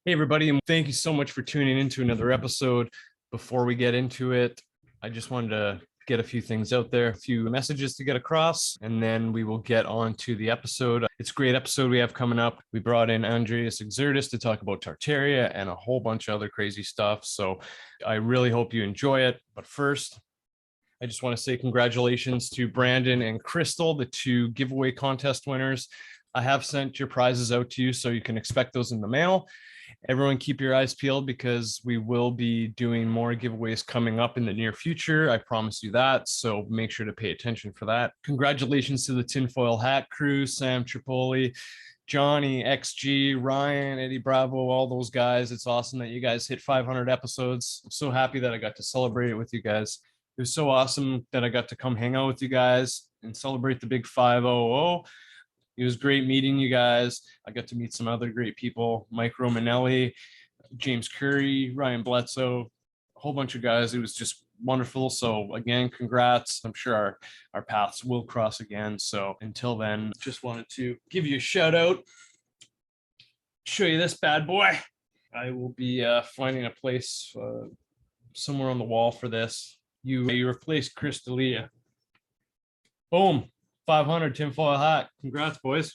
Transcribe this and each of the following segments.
Hey, everybody, and thank you so much for tuning into another episode. Before we get into it, I just wanted to get a few things out there, a few messages to get across, and then we will get on to the episode. It's a great episode we have coming up. We brought in Andreas Xirtus to talk about Tartaria and a whole bunch of other crazy stuff. So I really hope you enjoy it. But first, I just want to say congratulations to Brandon and Crystal, the two giveaway contest winners. I have sent your prizes out to you, so you can expect those in the mail. Everyone keep your eyes peeled because we will be doing more giveaways coming up in the near future. I promise you that. So make sure to pay attention for that. Congratulations to the Tinfoil Hat crew, Sam Tripoli, Johnny, XG, Ryan, Eddie Bravo, all those guys. It's awesome that you guys hit 500 episodes. I'm so happy that I got to celebrate it with you guys. It was so awesome that I got to come hang out with you guys and celebrate the big 500. It was great meeting you guys. I got to meet some other great people, Mike Romanelli, James Curry, Ryan Bledsoe, a whole bunch of guys. It was just wonderful. So again, congrats. I'm sure our paths will cross again. So until then, just wanted to give you a shout out, show you this bad boy. I will be finding a place somewhere on the wall for this. You replaced Crystalia. Boom. 500 tinfoil hat. Congrats, boys.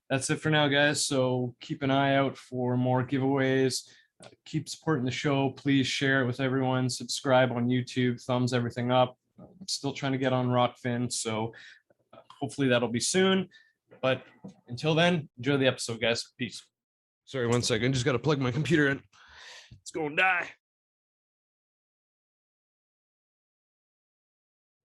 That's it for now, guys. So keep an eye out for more giveaways. Keep supporting the show. Please share it with everyone. Subscribe on YouTube. Thumbs everything up. I'm still trying to get on Rockfin, so hopefully that'll be soon. But until then, enjoy the episode, guys. Peace. Sorry, 1 second. Just got to plug my computer in. It's going to die.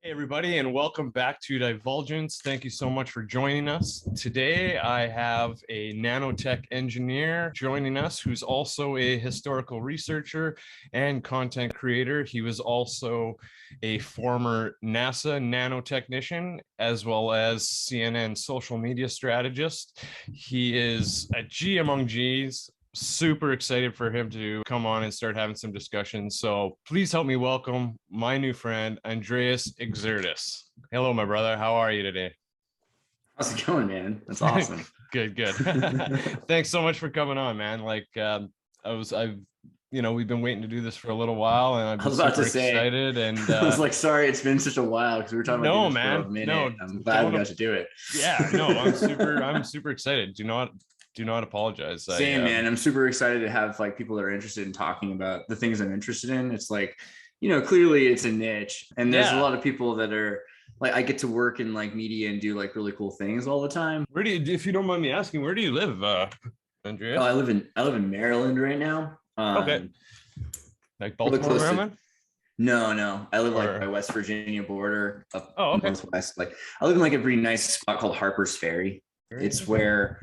Hey, everybody, and welcome back to Divulgence. Thank you so much for joining us. Today, I have a nanotech engineer joining us who's also a historical researcher and content creator. He was also a former NASA nanotechnician, as well as CNN social media strategist. He is a G among Gs. Super excited for him to come on and start having some discussions. So please help me welcome my new friend, Andreas Xirtus. Hello, my brother. How are you today? How's it going, man? That's awesome. Good. Thanks so much for coming on, man. Like we've been waiting to do this for a little while, and I've been super excited. And I was like, sorry, it's been such a while because we were talking about this for a minute. No, I'm glad we got to do it. Yeah, no, I'm super excited. Do not apologize. Same, man. I'm super excited to have like people that are interested in talking about the things I'm interested in. It's like, clearly it's a niche, and there's a lot of people that are like, I get to work in like media and do like really cool things all the time. Where do you, if you don't mind me asking, where do you live, Andreas? I live in Maryland right now. Okay. Like Baltimore, Maryland? No. I live like by West Virginia border up northwest. Like I live in like a pretty nice spot called Harper's Ferry. It's where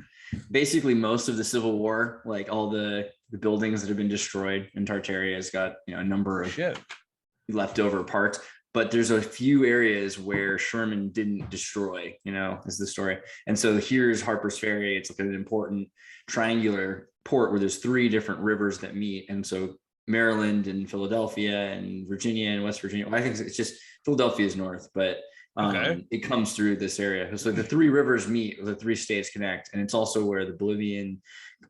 basically most of the Civil War, like all the buildings that have been destroyed in Tartaria has got a number of leftover parts, but there's a few areas where Sherman didn't destroy, is the story. And so here's Harper's Ferry. It's like an important triangular port where there's 3 different rivers that meet. And so Maryland and Philadelphia and Virginia and West Virginia, well, I think it's just Philadelphia is north, but it comes through this area. So the 3 rivers meet, the 3 states connect, and it's also where the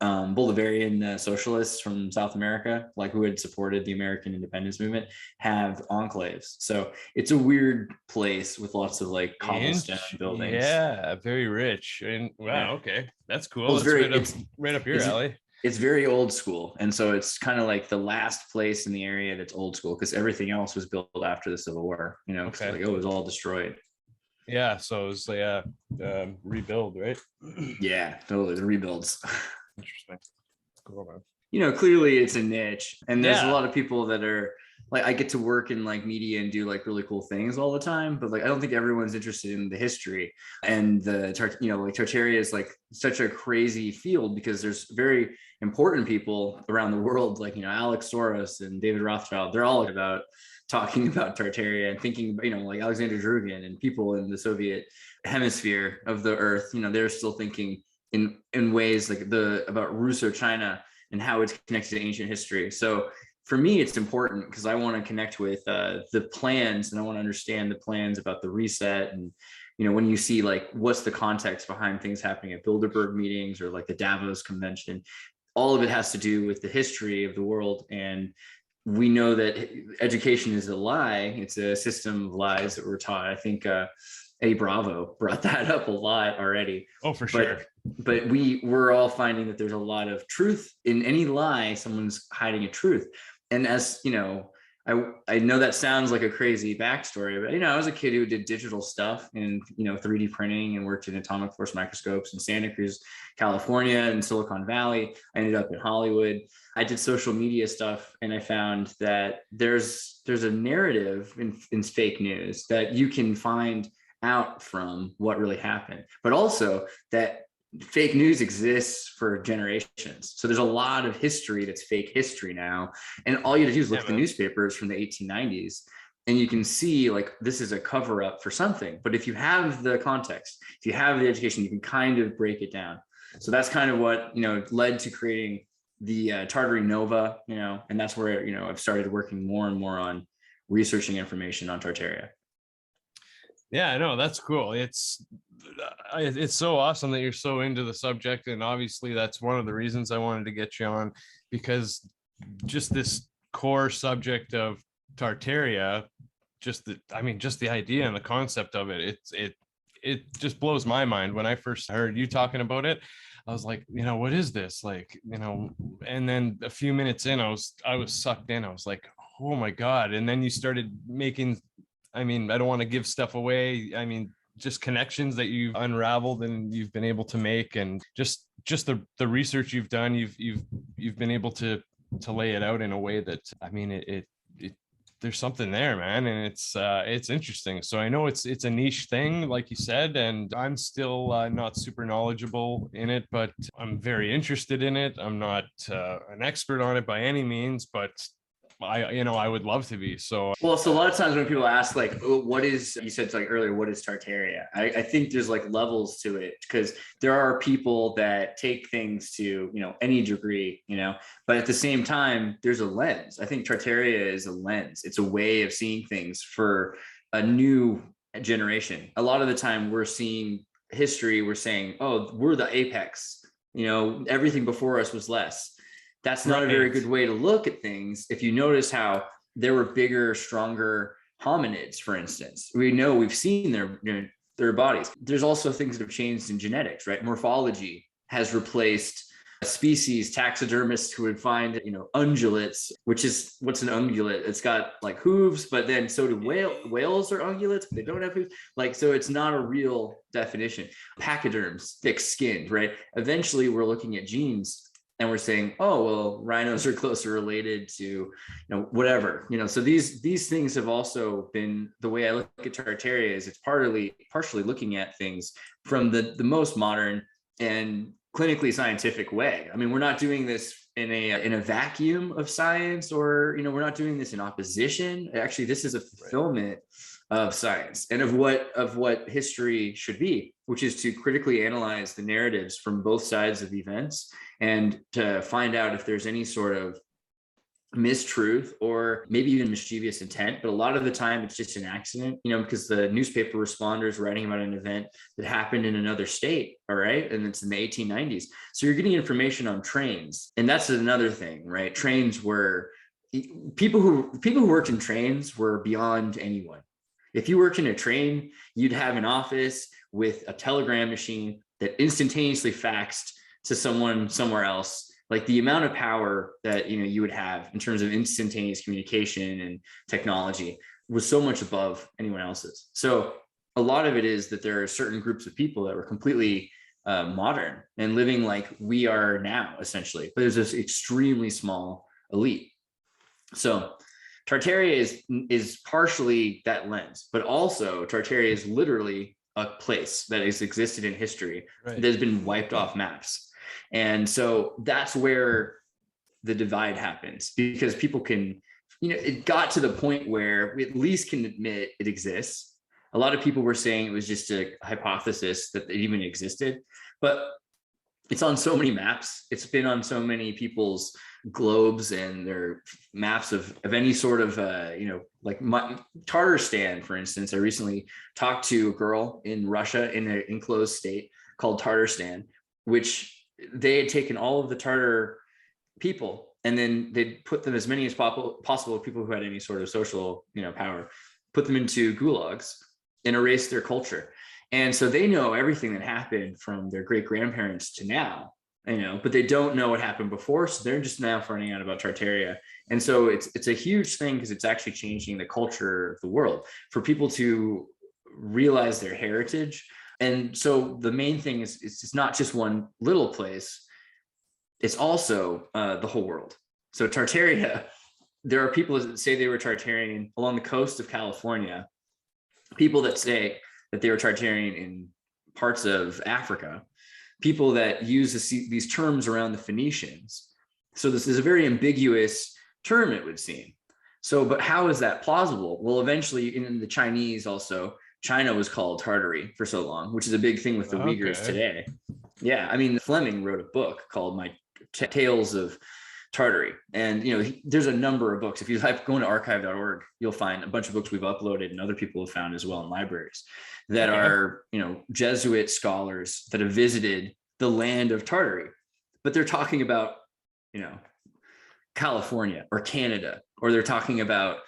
Bolivarian socialists from South America, like who had supported the American independence movement, have enclaves. So it's a weird place with lots of like cobblestone buildings. Yeah, very rich. And wow, okay, that's cool. Well, it's right up your alley. It's very old school. And so it's kind of like the last place in the area that's old school because everything else was built after the Civil War, like, it was all destroyed. Yeah. So it was like rebuild, right? Yeah, totally. The rebuilds. Interesting. Cool, man. Clearly it's a niche, and there's a lot of people that are like, I get to work in like media and do like really cool things all the time, but like I don't think everyone's interested in the history and like Tartaria is like such a crazy field because there's very important people around the world, like Alex Soros and David Rothschild. They're all about talking about Tartaria and thinking, like Alexander Drugin and people in the Soviet hemisphere of the earth. They're still thinking in ways like about Russo-China and how it's connected to ancient history. So for me, it's important because I want to connect with the plans, and I want to understand the plans about the reset. And, when you see like, what's the context behind things happening at Bilderberg meetings or like the Davos Convention, all of it has to do with the history of the world. And we know that education is a lie. It's a system of lies that we're taught. I think Eddie Bravo brought that up a lot already. Oh, for sure. But we're all finding that there's a lot of truth in any lie. Someone's hiding a truth. And as you know, I know that sounds like a crazy backstory, but I was a kid who did digital stuff and 3D printing and worked in atomic force microscopes in Santa Cruz, California, and Silicon Valley. I ended up in Hollywood. I did social media stuff, and I found that there's a narrative in fake news that you can find out from what really happened, but also that fake news exists for generations. So there's a lot of history that's fake history now. And all you have to do is look at the newspapers from the 1890s, and you can see like this is a cover up for something. But if you have the context, if you have the education, you can kind of break it down. So that's kind of what, led to creating the Tartary Nova, and that's where, I've started working more and more on researching information on Tartaria. Yeah, I know, that's cool. It's so awesome that you're so into the subject. And obviously that's one of the reasons I wanted to get you on, because just this core subject of Tartaria, just the idea and the concept of it, it just blows my mind. When I first heard you talking about it, I was like, what is this? Like, and then a few minutes in, I was sucked in. I was like, oh my God. And then you started making, I don't want to give stuff away. Just connections that you've unraveled and you've been able to make, and just the research you've done, you've been able to lay it out in a way that, it there's something there, man. And it's interesting. So I know it's a niche thing, like you said, and I'm still not super knowledgeable in it, but I'm very interested in it. I'm not an expert on it by any means, but I would love to be. So a lot of times when people ask like, what is, you said like earlier, what is Tartaria? I think there's like levels to it, because there are people that take things to, any degree, but at the same time, there's a lens. I think Tartaria is a lens. It's a way of seeing things for a new generation. A lot of the time we're seeing history, we're saying, oh, we're the apex, everything before us was less. That's not a very good way to look at things. If you notice how there were bigger, stronger hominids, for instance, we've seen their bodies. There's also things that have changed in genetics, right? Morphology has replaced species, taxidermists who would find, ungulates, which is, what's an ungulate? It's got like hooves, but then so do whales are ungulates, but they don't have hooves. Like, so it's not a real definition. Pachyderms, thick-skinned, right? Eventually we're looking at genes and we're saying, oh, well, rhinos are closer related to, whatever, so these things have also been, the way I look at Tartaria is it's partially looking at things from the most modern and clinically scientific way. We're not doing this in a vacuum of science, or, we're not doing this in opposition. Actually, this is a fulfillment of science and of what history should be, which is to critically analyze the narratives from both sides of events and to find out if there's any sort of mistruth or maybe even mischievous intent. But a lot of the time it's just an accident, because the newspaper responders writing about an event that happened in another state, all right, and it's in the 1890s. So you're getting information on trains, and that's another thing, right? Trains were, people who worked in trains were beyond anyone. If you worked in a train, you'd have an office with a telegram machine that instantaneously faxed to someone somewhere else. Like the amount of power that you would have in terms of instantaneous communication and technology was so much above anyone else's. So a lot of it is that there are certain groups of people that were completely modern and living like we are now, essentially. But there's this extremely small elite. So Tartaria is partially that lens, but also Tartaria is literally a place that has existed in history that has been wiped off maps. And so that's where the divide happens, because people can, it got to the point where we at least can admit it exists. A lot of people were saying it was just a hypothesis that it even existed, but it's on so many maps. It's been on so many people's globes and their maps of any sort of, like Tartaristan, for instance. I recently talked to a girl in Russia in an enclosed state called Tartaristan, which they had taken all of the Tartar people, and then they'd put them, as many as possible people who had any sort of social, power, put them into gulags and erase their culture. And so they know everything that happened from their great grandparents to now, but they don't know what happened before. So they're just now finding out about Tartaria. And so it's a huge thing, because it's actually changing the culture of the world for people to realize their heritage. And so the main thing is, it's not just one little place. It's also the whole world. So Tartaria, there are people that say they were Tartarian along the coast of California, people that say that they were Tartarian in parts of Africa, people that use these terms around the Phoenicians. So this is a very ambiguous term, it would seem. So, but how is that plausible? Well, eventually in the Chinese also, China was called Tartary for so long, which is a big thing with the Uyghurs today. Yeah, I mean, Fleming wrote a book called Tales of Tartary. And, there's a number of books. If you type, go into archive.org, you'll find a bunch of books we've uploaded and other people have found as well in libraries that are, Jesuit scholars that have visited the land of Tartary, but they're talking about, California or Canada, or they're talking about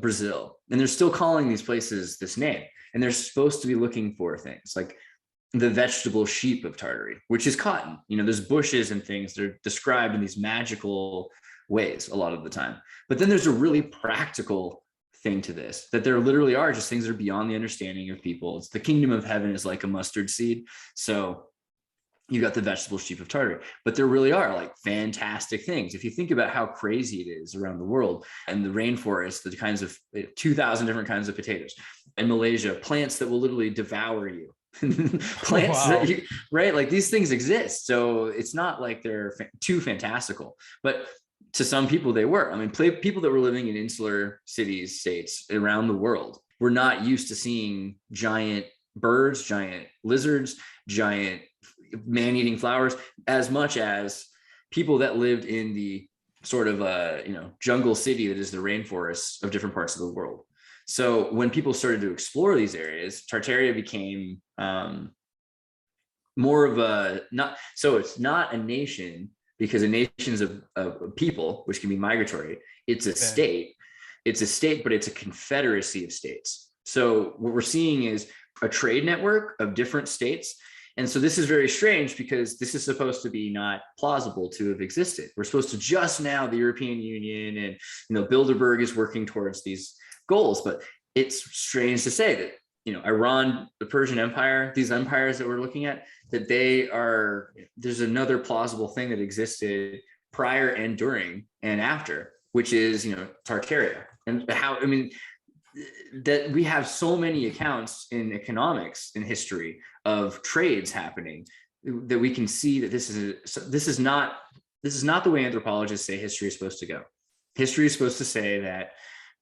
Brazil, and they're still calling these places this name. And they're supposed to be looking for things like the vegetable sheep of Tartary, which is cotton. There's bushes and things that are described in these magical ways a lot of the time. But then there's a really practical thing to this, that there literally are just things that are beyond the understanding of people. It's the kingdom of heaven is like a mustard seed. So you got the vegetable sheep of Tartary, but there really are like fantastic things. If you think about how crazy it is around the world, and the rainforest, the kinds of 2,000 different kinds of potatoes in Malaysia, plants that will literally devour you. Plants that right, like these things exist. So it's not like they're too fantastical, but to some people they were. I mean, people that were living in insular cities, states around the world were not used to seeing giant birds, giant lizards, giant man-eating flowers, as much as people that lived in the sort of jungle city that is the rainforests of different parts of the world. So when people started to explore these areas, Tartaria became more of a it's not a nation, because a nation is a people, which can be migratory. It's a state. It's a state, but it's a confederacy of states. So what we're seeing is a trade network of different states. And so this is very strange, because this is supposed to be not plausible to have existed. We're supposed to just now, the European Union and Bilderberg is working towards these goals, but it's strange to say that Iran, the Persian Empire, these empires that we're looking at, that there's another plausible thing that existed prior and during and after, which is Tartaria. And that we have so many accounts in economics in history of trades happening, that we can see that this is not the way anthropologists say history is supposed to go. History is supposed to say that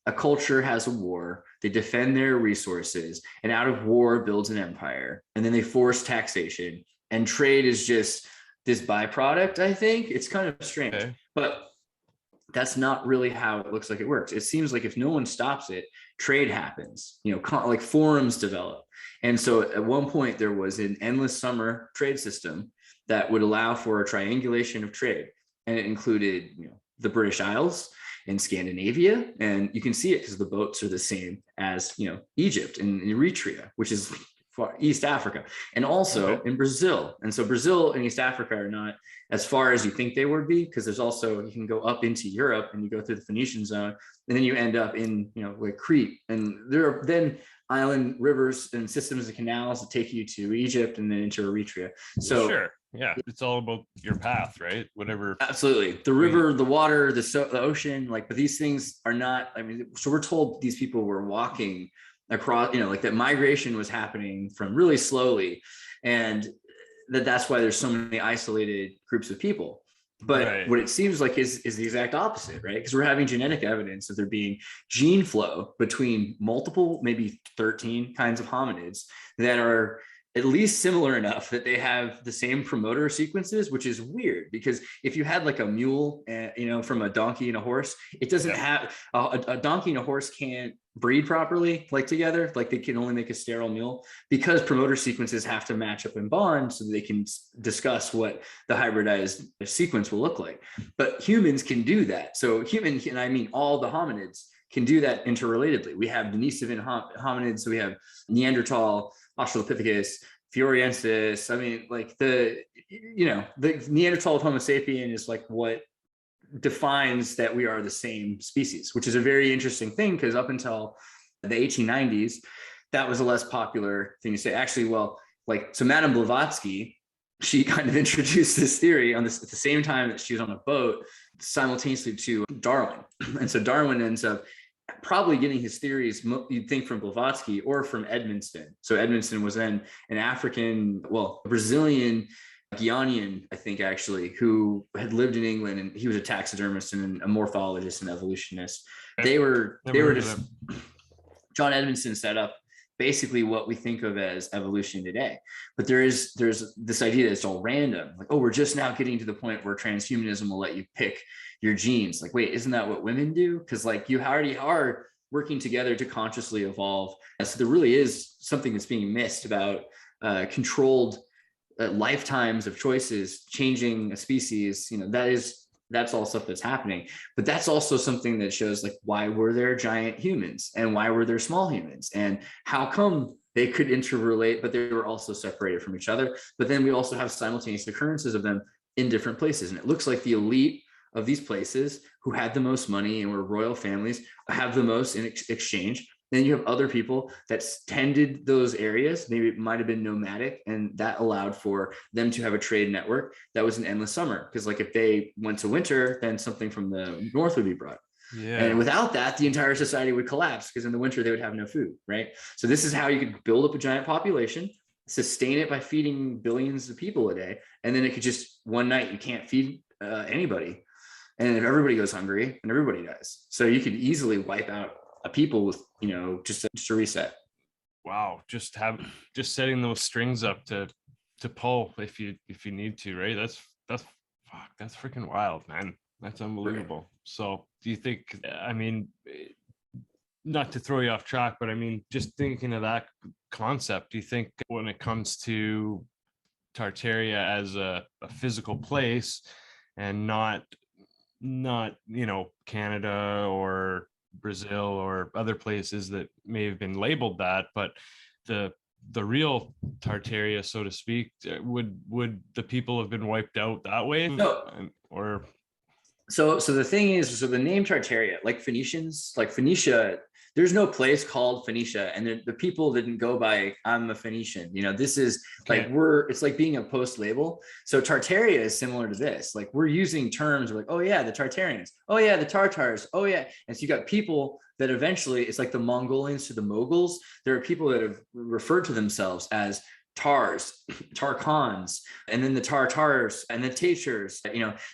a culture has a war, they defend their resources, and out of war builds an empire, and then they force taxation, and trade is just this byproduct. I think it's kind of strange, but that's not really how it looks like it works. It seems like if no one stops it, trade happens, like forums develop. And so at one point there was an endless summer trade system that would allow for a triangulation of trade. And it included, the British Isles and Scandinavia. And you can see it because the boats are the same as, Egypt and Eritrea, which is East Africa, and also in Brazil. And so Brazil and East Africa are not as far as you think they would be, because there's also, you can go up into Europe and you go through the Phoenician zone, and then you end up in, like Crete. And there are then island rivers and systems of canals that take you to Egypt and then into Eritrea. So sure. Yeah, it's all about your path, right? Whatever. Absolutely. The river, the water, the ocean, but these things are not, so we're told these people were walking across, like that migration was happening from really slowly, and that's why there's so many isolated groups of people. But what it seems like is the exact opposite, right? Because we're having genetic evidence of there being gene flow between multiple, maybe 13 kinds of hominids that are at least similar enough that they have the same promoter sequences, which is weird because if you had like a mule, from a donkey and a horse, it doesn't have a donkey and a horse can't breed properly, like together, like they can only make a sterile mule because promoter sequences have to match up and bond so that they can discuss what the hybridized sequence will look like. But humans can do that. So humans, and I mean all the hominids, can do that interrelatedly. We have Denisovan hominids, so we have Neanderthal, Australopithecus, Fioriensis. I mean, like the Neanderthal of Homo sapien is like what defines that we are the same species, which is a very interesting thing because up until the 1890s, that was a less popular thing to say. Actually, so Madame Blavatsky, she kind of introduced this theory at the same time that she was on a boat simultaneously to Darwin. And so Darwin ends up probably getting his theories, you'd think, from Blavatsky or from Edmonston. So Edmonston was then an African, a Brazilian Guianan, I think, actually, who had lived in England, and he was a taxidermist and a morphologist and evolutionist. They were just John Edmonston set up basically what we think of as evolution today. But there's this idea that it's all random. Like, oh, we're just now getting to the point where transhumanism will let you pick your genes. Like, wait, isn't that what women do? Because like you already are working together to consciously evolve. So there really is something that's being missed about controlled lifetimes of choices, changing a species. That's all stuff that's happening. But that's also something that shows like why were there giant humans and why were there small humans and how come they could interrelate, but they were also separated from each other. But then we also have simultaneous occurrences of them in different places. And it looks like the elite of these places who had the most money and were royal families have the most in exchange. Then you have other people that tended those areas. Maybe it might have been nomadic, and that allowed for them to have a trade network that was an endless summer. Because like if they went to winter, then something from the north would be brought. Yeah. And without that, the entire society would collapse because in the winter they would have no food, right? So this is how you could build up a giant population, sustain it by feeding billions of people a day, and then it could just one night you can't feed anybody, and if everybody goes hungry and everybody dies. So you could easily wipe out a people with just a reset. Wow, just setting those strings up to pull if you need to, right? That's freaking wild, man. That's unbelievable. Right. So do you think, I mean, not to throw you off track, but I mean, just thinking of that concept, do you think when it comes to Tartaria as a physical place and not Canada or Brazil or other places that may have been labeled that, but the real Tartaria, so to speak, would the people have been wiped out that way? No. Or so the thing is, so the name Tartaria, like Phoenicians, like Phoenicia, there's no place called Phoenicia, and the people didn't go by I'm a Phoenician. This is like it's like being a post label. So Tartaria is similar to this. Like we're using terms like, oh yeah, the Tartarians, oh yeah, the Tartars, oh yeah. And so you got people that eventually, it's like the Mongolians to the Moguls. There are people that have referred to themselves as Tars, Tarkans, and then the Tartars and the Tatars,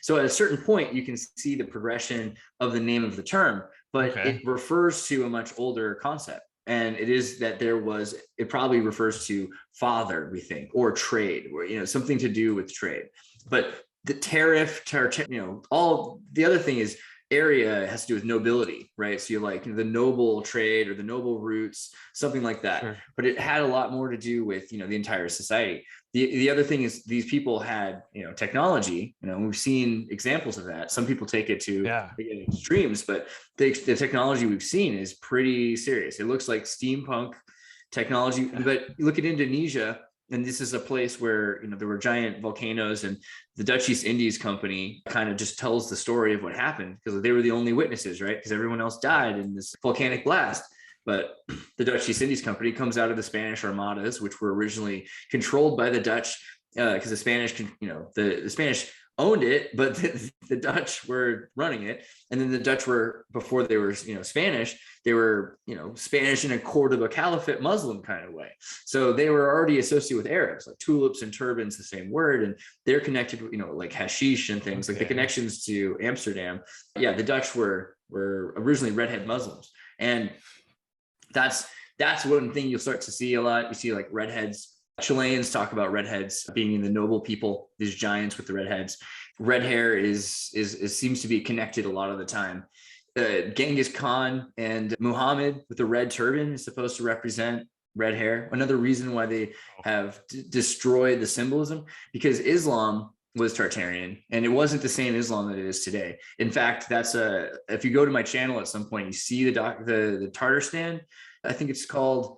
So at a certain point, you can see the progression of the name of the term, but it refers to a much older concept. And it is that it probably refers to father, we think, or trade, or, something to do with trade. But the all the other thing is, area has to do with nobility, right? So you like the noble trade or the noble roots, something like that. Sure. But it had a lot more to do with the entire society. The other thing is these people had technology. We've seen examples of that. Some people take it to extremes, but the technology we've seen is pretty serious. It looks like steampunk technology. But look at Indonesia. And this is a place where, there were giant volcanoes, and the Dutch East Indies Company kind of just tells the story of what happened because they were the only witnesses, right? Because everyone else died in this volcanic blast. But the Dutch East Indies Company comes out of the Spanish armadas, which were originally controlled by the Dutch, because the Spanish, the Spanish owned it, but the Dutch were running it. And then the Dutch were, before they were, Spanish, they were, Spanish in a Cordoba Caliphate Muslim kind of way. So they were already associated with Arabs, like tulips and turbans, the same word. And they're connected, like hashish and things, like the connections to Amsterdam. Yeah, the Dutch were originally redhead Muslims. And that's one thing you'll start to see a lot. You see like redheads Chileans talk about redheads being the noble people, these giants with the red heads. Red hair is seems to be connected a lot of the time. Genghis Khan and Muhammad with the red turban is supposed to represent red hair. Another reason why they have destroyed the symbolism, because Islam was Tartarian, and it wasn't the same Islam that it is today. In fact, that's if you go to my channel at some point, you see the Tartarstan. I think it's called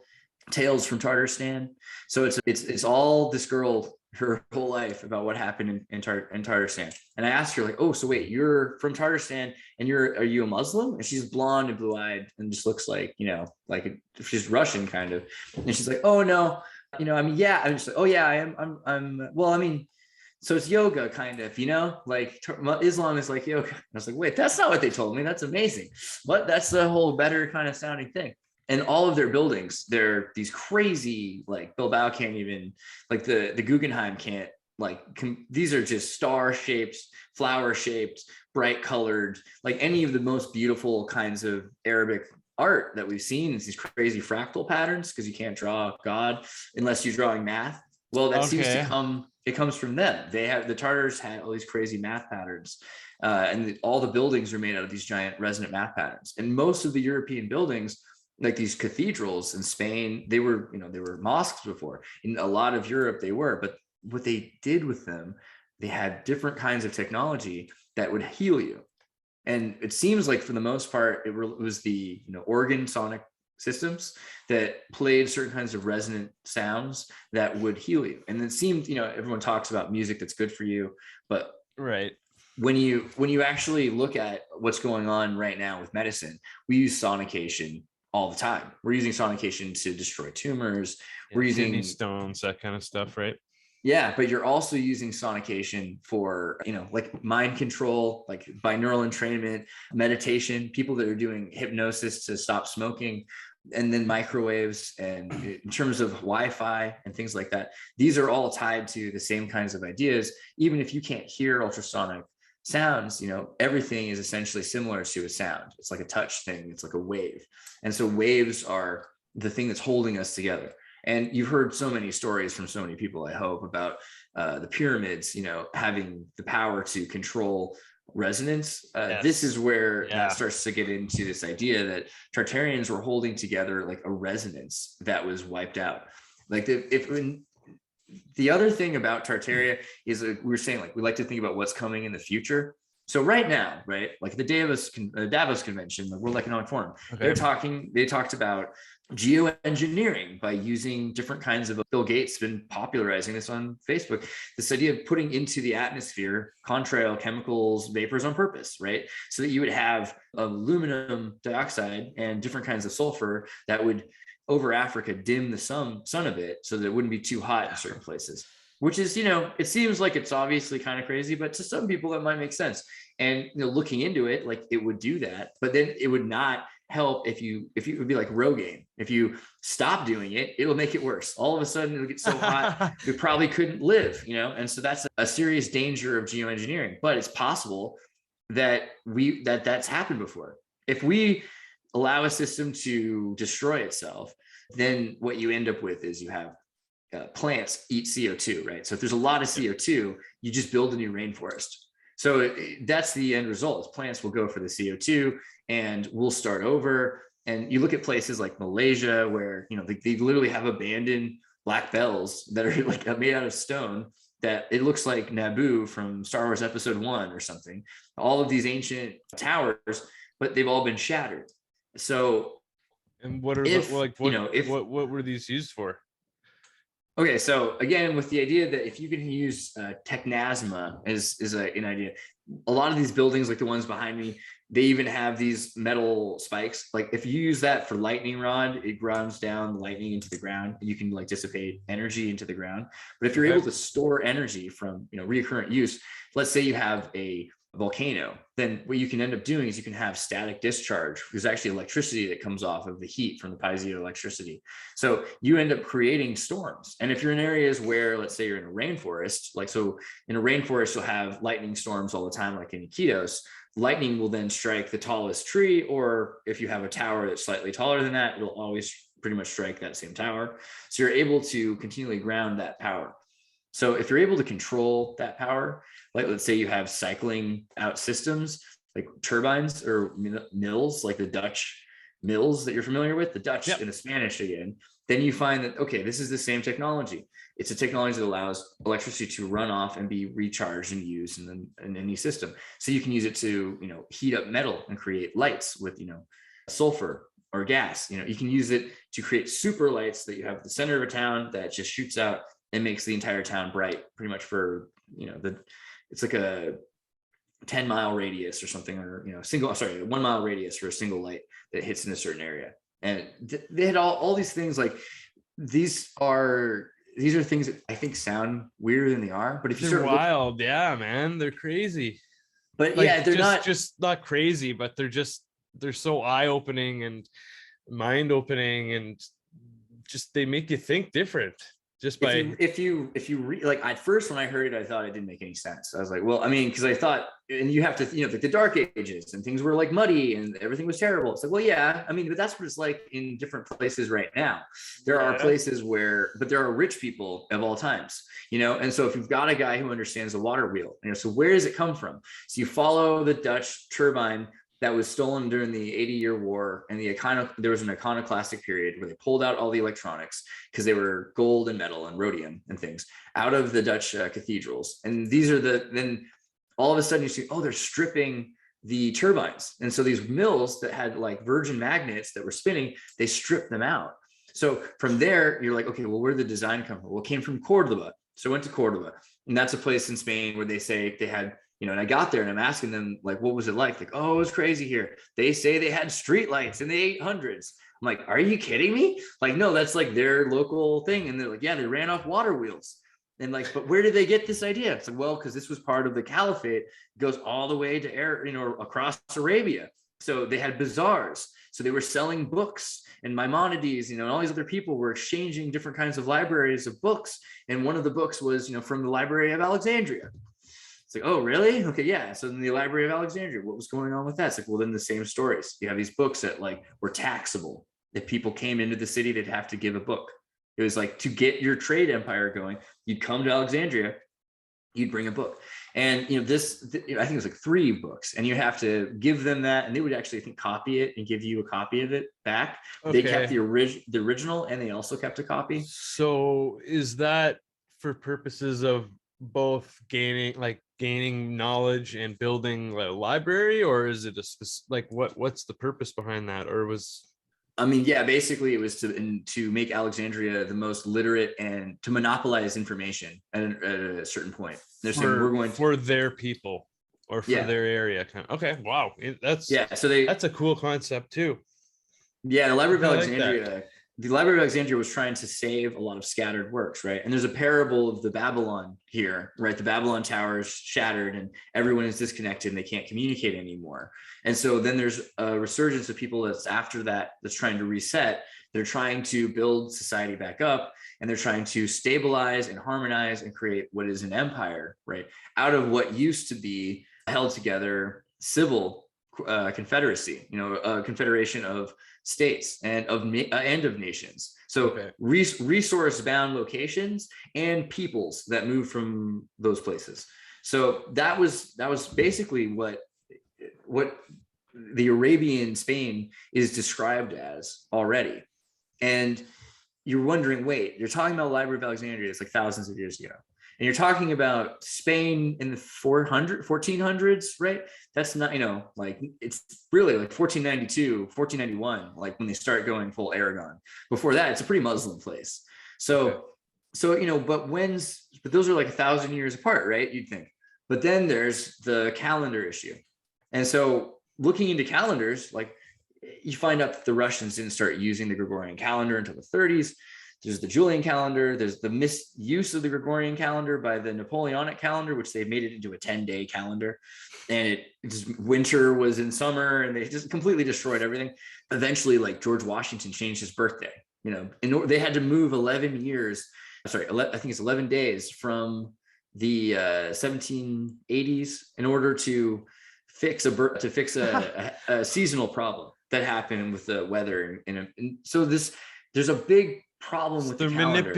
Tales from Tartarstan. So it's all this girl, her whole life, about what happened in Tartarstan. And I asked her, like, oh, so wait, you're from Tartarstan and are you a Muslim? And she's blonde and blue-eyed and just looks like, like she's Russian kind of. And she's like, oh no, I mean, yeah. I'm just like, oh yeah, I'm well, I mean, so it's yoga kind of, like Islam is like yoga. And I was like, wait, that's not what they told me. That's amazing. But that's the whole better kind of sounding thing. And all of their buildings, they're these crazy, like Bilbao can't even, like the Guggenheim can't, these are just star-shaped, flower-shaped, bright-colored, like any of the most beautiful kinds of Arabic art that we've seen. It's these crazy fractal patterns, because you can't draw God unless you're drawing math. Well, that seems to it comes from them. The Tartars had all these crazy math patterns, and all the buildings are made out of these giant resonant math patterns. And most of the European buildings, like these cathedrals in Spain, they were mosques before. In a lot of Europe, they were. But what they did with them, they had different kinds of technology that would heal you. And it seems like for the most part, it was the organ sonic systems that played certain kinds of resonant sounds that would heal you. And it seemed, everyone talks about music that's good for you, but right. When you actually look at what's going on right now with medicine, we use sonication all the time. We're using sonication to destroy tumors. We're using kidney stones, that kind of stuff, right? Yeah, but you're also using sonication for, like mind control, like binaural entrainment, meditation, people that are doing hypnosis to stop smoking, and then microwaves, and in terms of Wi-Fi and things like that. These are all tied to the same kinds of ideas. Even if you can't hear ultrasonic sounds, everything is essentially similar to a sound. It's like a touch thing. It's like a wave. And so waves are the thing that's holding us together. And you've heard so many stories from so many people, I hope, about the pyramids, having the power to control resonance. Yes. This is where that starts to get into this idea that Tartarians were holding together like a resonance that was wiped out. Like the other thing about Tartaria is we were saying, like, we like to think about what's coming in the future. So right now, right, like the Davos Convention, the World Economic Forum, they talked about geoengineering by using different kinds of, Bill Gates been popularizing this on Facebook, this idea of putting into the atmosphere contrail chemicals, vapors on purpose, right? So that you would have aluminum dioxide and different kinds of sulfur that would, over Africa, dim the sun a bit so that it wouldn't be too hot in certain places. Which is, it seems like it's obviously kind of crazy, but to some people that might make sense. And looking into it, like, it would do that, but then it would not help if you would be like Rogaine. If you stop doing it, it'll make it worse. All of a sudden it'll get so hot we probably couldn't live, and so that's a serious danger of geoengineering. But it's possible that that's happened before. If we allow a system to destroy itself, then what you end up with is you have plants eat CO2, right? So if there's a lot of CO2, you just build a new rainforest. So that's the end result. Plants will go for the CO2 and we'll start over. And you look at places like Malaysia, where, they literally have abandoned black bells that are like made out of stone, that it looks like Naboo from Star Wars Episode 1 or something. All of these ancient towers, but they've all been shattered. So, and what are what were these used for? Okay, so again, with the idea that if you can use technasma is an idea. A lot of these buildings, like the ones behind me, they even have these metal spikes. Like if you use that for lightning rod, it grounds down lightning into the ground. You can like dissipate energy into the ground. But if you're able to store energy from recurrent use, let's say you have a volcano, then what you can end up doing is you can have static discharge. There's actually electricity that comes off of the heat from the piezoelectricity. So you end up creating storms. And if you're in areas where, let's say you're in a rainforest, like, so in a rainforest, you'll have lightning storms all the time, like in Iquitos. Lightning will then strike the tallest tree, or if you have a tower that's slightly taller than that, it'll always pretty much strike that same tower. So you're able to continually ground that power. So if you're able to control that power, like let's say you have cycling out systems like turbines or mills, like the Dutch mills that you're familiar with, the Dutch and the Spanish again, then you find that, okay, this is the same technology. It's a technology that allows electricity to run off and be recharged and used in any system. So you can use it to, heat up metal and create lights with, sulfur or gas. You can use it to create super lights that you have at the center of a town that just shoots out and makes the entire town bright pretty much for, it's like a 10-mile radius or something, or, 1 mile radius for a single light that hits in a certain area. And they had all these things. Like these are things that I think sound weirder than they are, but if you start wild, man, they're crazy. But like, they're not crazy, but they're so eye-opening and mind-opening, and just they make you think different. Just by if you read, like at first when I heard it, I thought it didn't make any sense. I was like, well, I mean, because I thought, and you have to, like the Dark Ages and things were like muddy and everything was terrible. It's like, well, yeah, I mean, but that's what it's like in different places right now. There are places but there are rich people of all times, and so if you've got a guy who understands the water wheel, so where does it come from? So you follow the Dutch turbine that was stolen during the 80-year war, and there was an iconoclastic period where they pulled out all the electronics because they were gold and metal and rhodium and things out of the Dutch cathedrals. And these are then all of a sudden you see, they're stripping the turbines. And so these mills that had like virgin magnets that were spinning, they stripped them out. So from there, you're like, okay, well, where did the design come from? Well, it came from Cordoba. So I went to Cordoba, and that's a place in Spain where they say they had, and I got there and I'm asking them, like, what was it like? Like, oh, it was crazy here. They say they had street lights in the 800s. I'm like, are you kidding me? Like, no, that's like their local thing. And they're like, yeah, they ran off water wheels. And like, but where did they get this idea? It's like, well, because this was part of the caliphate. It goes all the way to across Arabia. So they had bazaars. So they were selling books, and Maimonides, and all these other people were exchanging different kinds of libraries of books. And one of the books was, from the Library of Alexandria. It's like, oh, really? Okay, yeah. So in the Library of Alexandria, what was going on with that? It's like, well, then the same stories. You have these books that like were taxable. If people came into the city, they'd have to give a book. It was like, to get your trade empire going, you'd come to Alexandria, you'd bring a book. And I think it was like 3 books, and you have to give them that, and they would actually, I think, copy it and give you a copy of it back. Okay. They kept the original, and they also kept a copy. So is that for purposes of both gaining knowledge and building a library, or is it what's the purpose behind that? Or basically it was to make Alexandria the most literate and to monopolize information at a certain point. They're saying we're going for their people or for their area. Okay, wow, that's a cool concept too. Yeah, the Library of Alexandria. The Library of Alexandria was trying to save a lot of scattered works, right? And there's a parable of the Babylon here, right? The Babylon tower is shattered and everyone is disconnected and they can't communicate anymore. And so then there's a resurgence of people that's trying to reset. They're trying to build society back up, and they're trying to stabilize and harmonize and create what is an empire, right? Out of what used to be held together civil confederacy, a confederation of states and of nations. So resource bound locations and peoples that move from those places. So that was basically what the Arabian Spain is described as already. And you're wondering, wait, you're talking about the Library of Alexandria, it's like thousands of years ago. And you're talking about Spain in the 1400s, right? That's not, it's really like 1492, 1491, like when they start going full Aragon. Before that, it's a pretty Muslim place. So but those are like 1,000 years apart, right? You'd think. But then there's the calendar issue. And so looking into calendars, like you find out that the Russians didn't start using the Gregorian calendar until the 30s. There's the Julian calendar. There's the misuse of the Gregorian calendar by the Napoleonic calendar, which they made it into a 10-day calendar. And winter was in summer, and they just completely destroyed everything. Eventually, like George Washington changed his birthday. They had to move 11 years. Sorry, I think it's 11 days from the 1780s in order to fix a seasonal problem that happened with the weather. And so this there's a big problem with they're the calendar.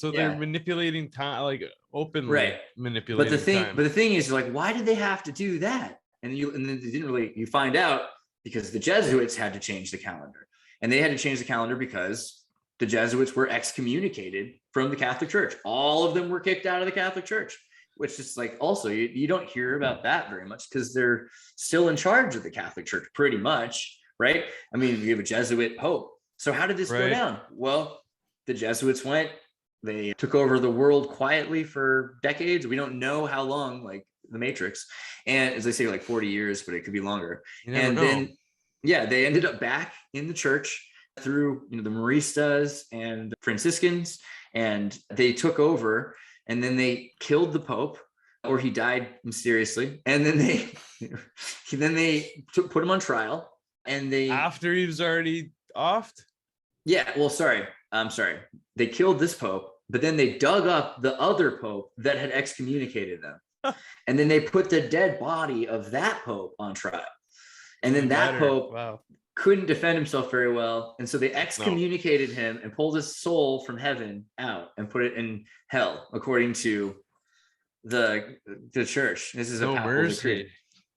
They're manipulating time, like openly right. manipulating time. But the thing is, like, why did they have to do that? And then they didn't really, you find out because the Jesuits had to change the calendar. And they had to change the calendar because the Jesuits were excommunicated from the Catholic Church. All of them were kicked out of the Catholic Church, which is like, also, you don't hear about that very much because they're still in charge of the Catholic Church pretty much, right? I mean, you have a Jesuit pope. So how did this go down? Well, the Jesuits went, they took over the world quietly for decades. We don't know how long, like the Matrix. And as they say, like 40 years, but it could be longer. And then, they ended up back in the church through, the Maristas and the Franciscans, and they took over, and then they killed the Pope, or he died mysteriously. And then they put him on trial, and after he was already offed. Yeah, well, I'm sorry. They killed this Pope, but then they dug up the other Pope that had excommunicated them. And then they put the dead body of that Pope on trial. And then that Pope couldn't defend himself very well. And so they excommunicated him and pulled his soul from heaven out and put it in hell, according to the church. This is a papal decree.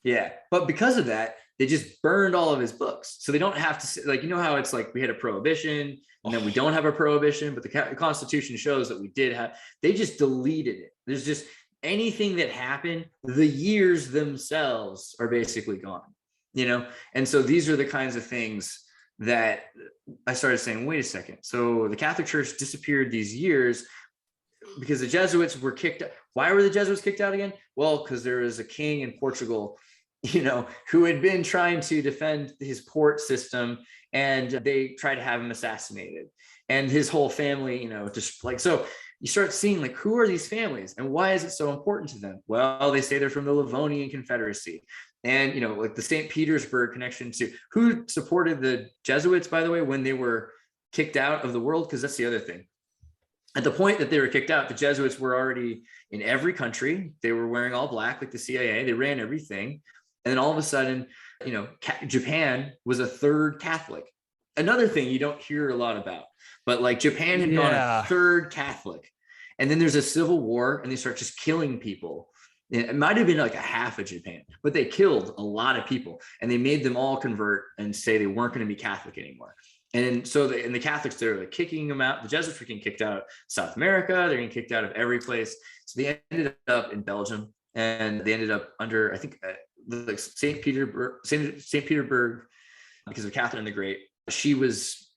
Yeah. But because of that, they just burned all of his books. So they don't have to, like, how it's like we had a prohibition and then we don't have a prohibition, but the Constitution shows that we did have, they just deleted it. There's just anything that happened, the years themselves are basically gone, And so these are the kinds of things that I started saying, wait a second. So the Catholic Church disappeared these years because the Jesuits were kicked out. Why were the Jesuits kicked out again? Well, because there was a king in Portugal, who had been trying to defend his port system, and they tried to have him assassinated, and his whole family, just like, so you start seeing, like, who are these families and why is it so important to them? Well, they say they're from the Livonian Confederacy, and, like the St. Petersburg connection to who supported the Jesuits, by the way, when they were kicked out of the world, because that's the other thing. At the point that they were kicked out, the Jesuits were already in every country. They were wearing all black, like the CIA. They ran everything. And then all of a sudden, Japan was a third Catholic. Another thing you don't hear a lot about, but like Japan had gone a third Catholic. And then there's a civil war and they start just killing people. It might have been like a half of Japan, but they killed a lot of people and they made them all convert and say they weren't going to be Catholic anymore. And so the Catholics, they're like kicking them out. The Jesuits were getting kicked out of South America. They're getting kicked out of every place. So they ended up in Belgium, and they ended up under, I think, like St. Petersburg, because of Catherine the Great. She was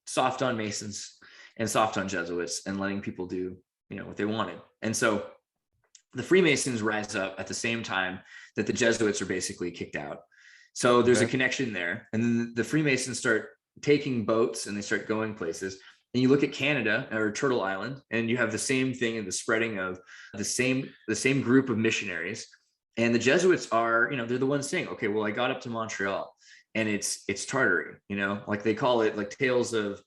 soft on Masons and soft on Jesuits and letting people do, what they wanted. And so the Freemasons rise up at the same time that the Jesuits are basically kicked out. So there's a connection there. And then the Freemasons start taking boats and they start going places. And you look at Canada or Turtle Island, and you have the same thing in the spreading of the same group of missionaries. And the Jesuits are, they're the ones saying, okay, well, I got up to Montreal and it's Tartary, like they call it, like Tales of,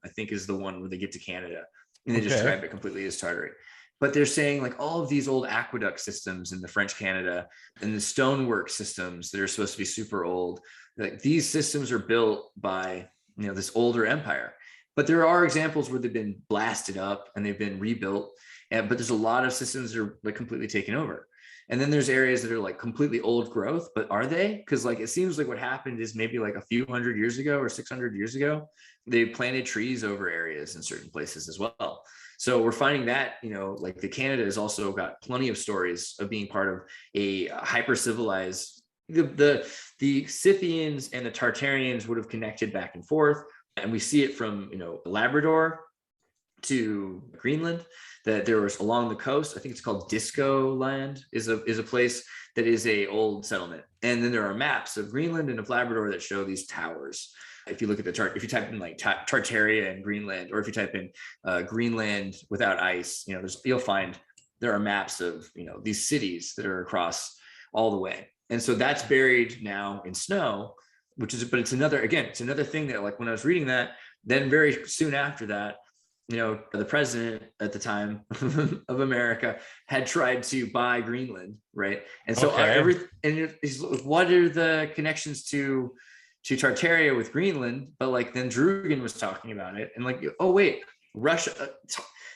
I think is the one where they get to Canada and they describe it completely as Tartary. But they're saying, like, all of these old aqueduct systems in the French Canada and the stonework systems that are supposed to be super old, like these systems are built by, this older empire. But there are examples where they've been blasted up and they've been rebuilt. But there's a lot of systems that are like completely taken over. And then there's areas that are like completely old growth, but are they? Because like, it seems like what happened is maybe like a few hundred years ago or 600 years ago, they planted trees over areas in certain places as well. So we're finding that, like the Canada has also got plenty of stories of being part of a hyper civilized, the Scythians and the Tartarians would have connected back and forth. And we see it from, Labrador to Greenland, that there was along the coast, I think it's called Disco Land is a place that is a old settlement. And then there are maps of Greenland and of Labrador that show these towers. If you look at the chart, if you type in like Tartaria and Greenland, or if you type in Greenland without ice, you'll find there are maps of, these cities that are across all the way. And so that's buried now in snow, but it's another thing that, like, when I was reading that, then very soon after that, the president at the time of America had tried to buy Greenland, right? And so what are the connections to to Tartaria with Greenland, but like then Drugan was talking about it, and like, oh wait, Russia,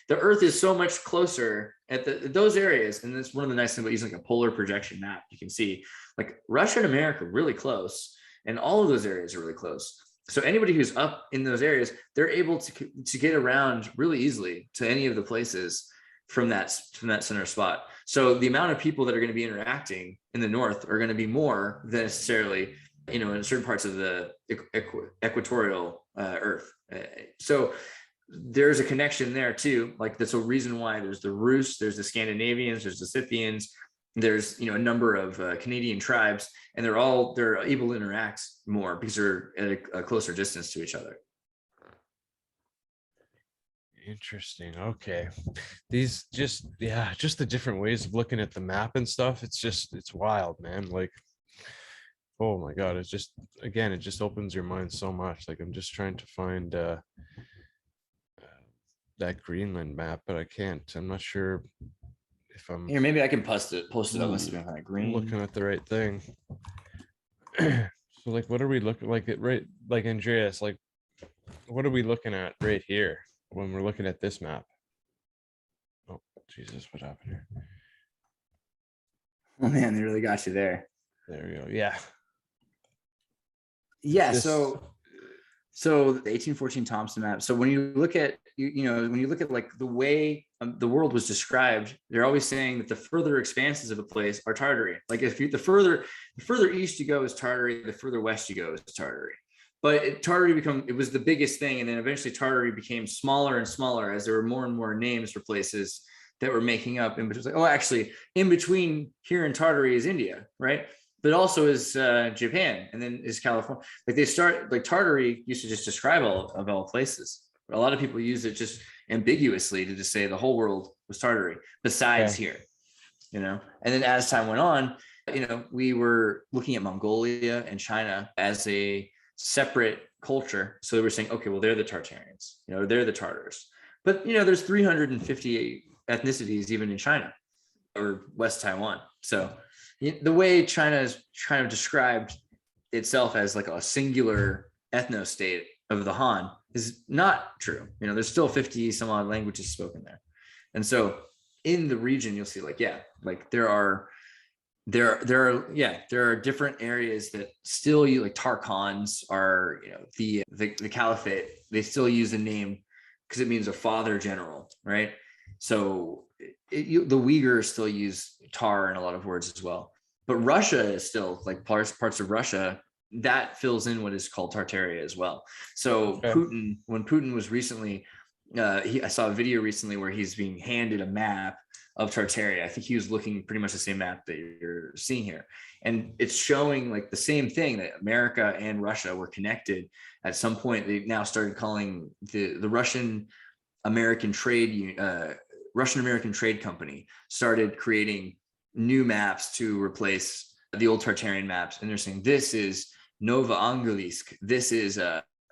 the Earth is so much closer at those areas, and that's one of the nice things about using like a polar projection map. You can see like Russia and America really close, and all of those areas are really close. So anybody who's up in those areas, they're able to get around really easily to any of the places from that center spot. So the amount of people that are going to be interacting in the north are going to be more than necessarily, you know, in certain parts of the equatorial Earth. So there's a connection there too. Like that's a reason why there's the Rus, there's the Scandinavians, there's the Scythians, there's, you know, a number of Canadian tribes, and they're able to interact more because they're at a closer distance to each other. Interesting. Okay. These just the different ways of looking at the map and stuff. It's wild, man. Like, oh my God. It's just, again, it just opens your mind so much. Like I'm just trying to find that Greenland map, but I can't. I'm not sure if I'm here. Maybe I can post it. That must have been kind of green. Looking at the right thing. So like, what are we looking like? It right, like Andreas, like, what are we looking at right here when we're looking at this map? Oh Jesus, what happened here? Oh man, they really got you there. There we go. Yeah. Yeah. So the 1814 Thompson map. So when you look at, when you look at like the way the world was described, they're always saying that the further expanses of a place are Tartary. Like if the further east you go is Tartary, the further west you go is Tartary. But it was the biggest thing, and then eventually Tartary became smaller and smaller as there were more and more names for places that were making up. And it was like, oh, actually, in between here and Tartary is India, right? But also is Japan, and then is California. Like Tartary used to just describe all places. But a lot of people use it just ambiguously to just say the whole world was Tartary besides here, you know. And then as time went on, you know, we were looking at Mongolia and China as a separate culture. So they were saying, okay, well, they're the Tartarians, you know, they're the Tartars. But you know, there's 358 ethnicities even in China or West Taiwan. So the way China is kind of described itself as like a singular ethno state of the Han is not true. You know, there's still 50 some odd languages spoken there. And so in the region, you'll see like, yeah, like there are different areas that still use, like Tarkans are, you know, the caliphate, they still use the name because it means a father general, right? So the Uyghurs still use tar in a lot of words as well. But Russia is still like parts of Russia that fills in what is called Tartaria as well. So okay. When Putin was recently, I saw a video recently where he's being handed a map of Tartaria. I think he was looking pretty much the same map that you're seeing here. And it's showing like the same thing, that America and Russia were connected. At some point, they now started calling the Russian American Trade Company started creating new maps to replace the old Tartarian maps. And they're saying, this is Nova Angelisk, this is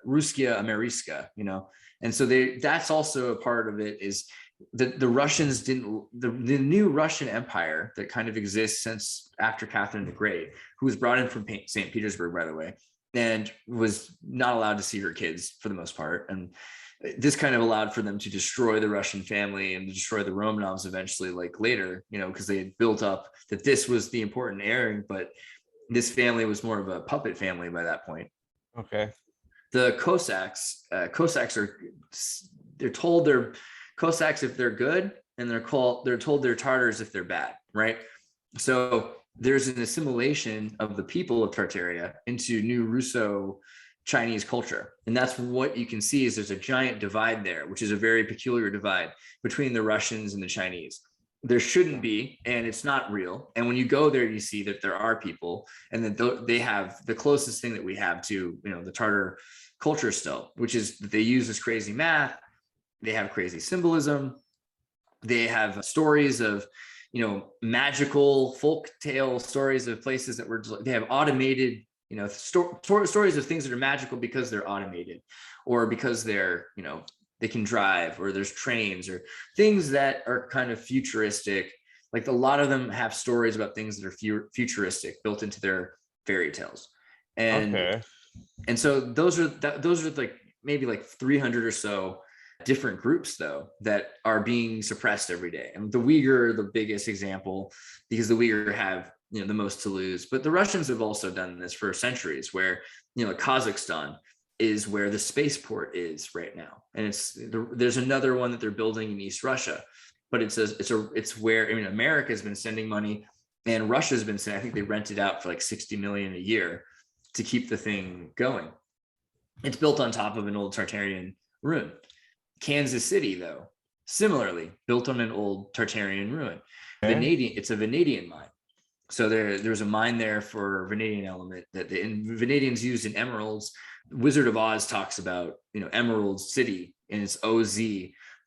Ruskia Ameriska, you know? And so that's also a part of it, is the Russians didn't, the new Russian Empire that kind of exists since after Catherine the Great, who was brought in from St. Petersburg, by the way, and was not allowed to see her kids for the most part. And this kind of allowed for them to destroy the Russian family and to destroy the Romanovs eventually, like later, you know, because they had built up that this was the important heir, but this family was more of a puppet family by that point. Okay. The Cossacks they're told they're Cossacks if they're good, and they're told they're Tartars if they're bad, right? So there's an assimilation of the people of Tartaria into new Russo-Chinese culture. And that's what you can see, is there's a giant divide there, which is a very peculiar divide between the Russians and the Chinese. There shouldn't be, and it's not real. And when you go there, you see that there are people, and that they have the closest thing that we have to, you know, the Tartar culture still, which is that they use this crazy math. They have crazy symbolism. They have stories of, you know, magical folk tale stories of places that they have automated, you know, stories of things that are magical because they're automated, or because they're, you know, they can drive, or there's trains, or things that are kind of futuristic. Like a lot of them have stories about things that are futuristic built into their fairy tales. And And so those are like maybe like 300 or so different groups though that are being suppressed every day. And the Uyghur are the biggest example because the Uyghur have, you know, the most to lose. But the Russians have also done this for centuries, where, you know, Kazakhstan is where the spaceport is right now, and there's another one that they're building in East Russia, but it's where, I mean, America has been sending money, and Russia's been sending, I think they rent it out for like 60 million a year to keep the thing going. It's built on top of an old Tartarian ruin. Kansas City, though, similarly built on an old Tartarian ruin. It's a vanadium mine. So there's a mine there for vanadium element that the vanadium's used in emeralds. Wizard of Oz talks about, you know, Emerald City, and it's OZ.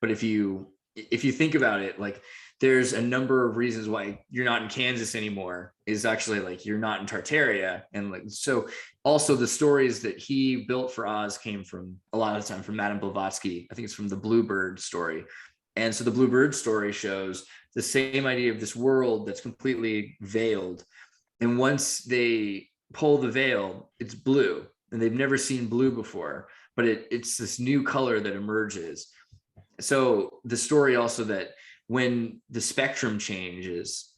But if you think about it, like, there's a number of reasons why you're not in Kansas anymore, is actually like you're not in Tartaria. And like, so also the stories that he built for Oz came from, a lot of the time, from Madame Blavatsky. I think it's from the Bluebird story. And so the Bluebird story shows the same idea of this world that's completely veiled. And once they pull the veil, it's blue, and they've never seen blue before, but it's this new color that emerges. So the story also that when the spectrum changes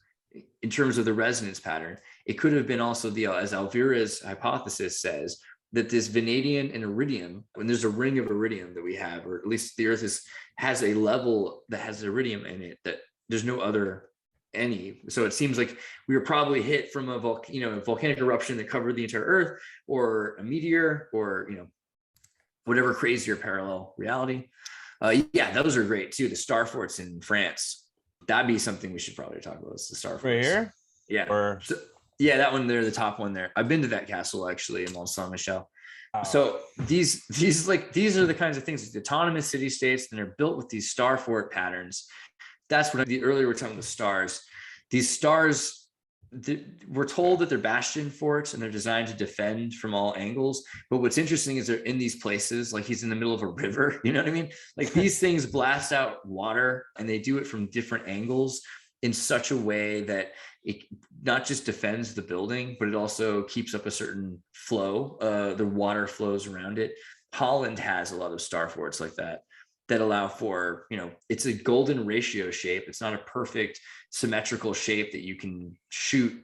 in terms of the resonance pattern, it could have been also as Alvira's hypothesis says, that this vanadium and iridium, when there's a ring of iridium that we have, or at least the Earth has a level that has iridium in it that there's no other any. So it seems like we were probably hit from a volcanic eruption that covered the entire Earth, or a meteor, or, you know, whatever crazier parallel reality. Yeah, those are great too. The star forts in France. That'd be something we should probably talk about. Is the star forts. Right here? Yeah. Yeah, that one there, the top one there. I've been to that castle actually in Mont Saint Michel. Oh. So these are the kinds of things, the autonomous city states, and they're built with these star fort patterns. That's what earlier we're talking about the stars. These stars, we're told that they're bastion forts and they're designed to defend from all angles. But what's interesting is they're in these places, like he's in the middle of a river, you know what I mean? Like these things blast out water, and they do it from different angles in such a way that it not just defends the building, but it also keeps up a certain flow. The water flows around it. Holland has a lot of star forts like that allow for, you know, it's a golden ratio shape. It's not a perfect symmetrical shape that you can shoot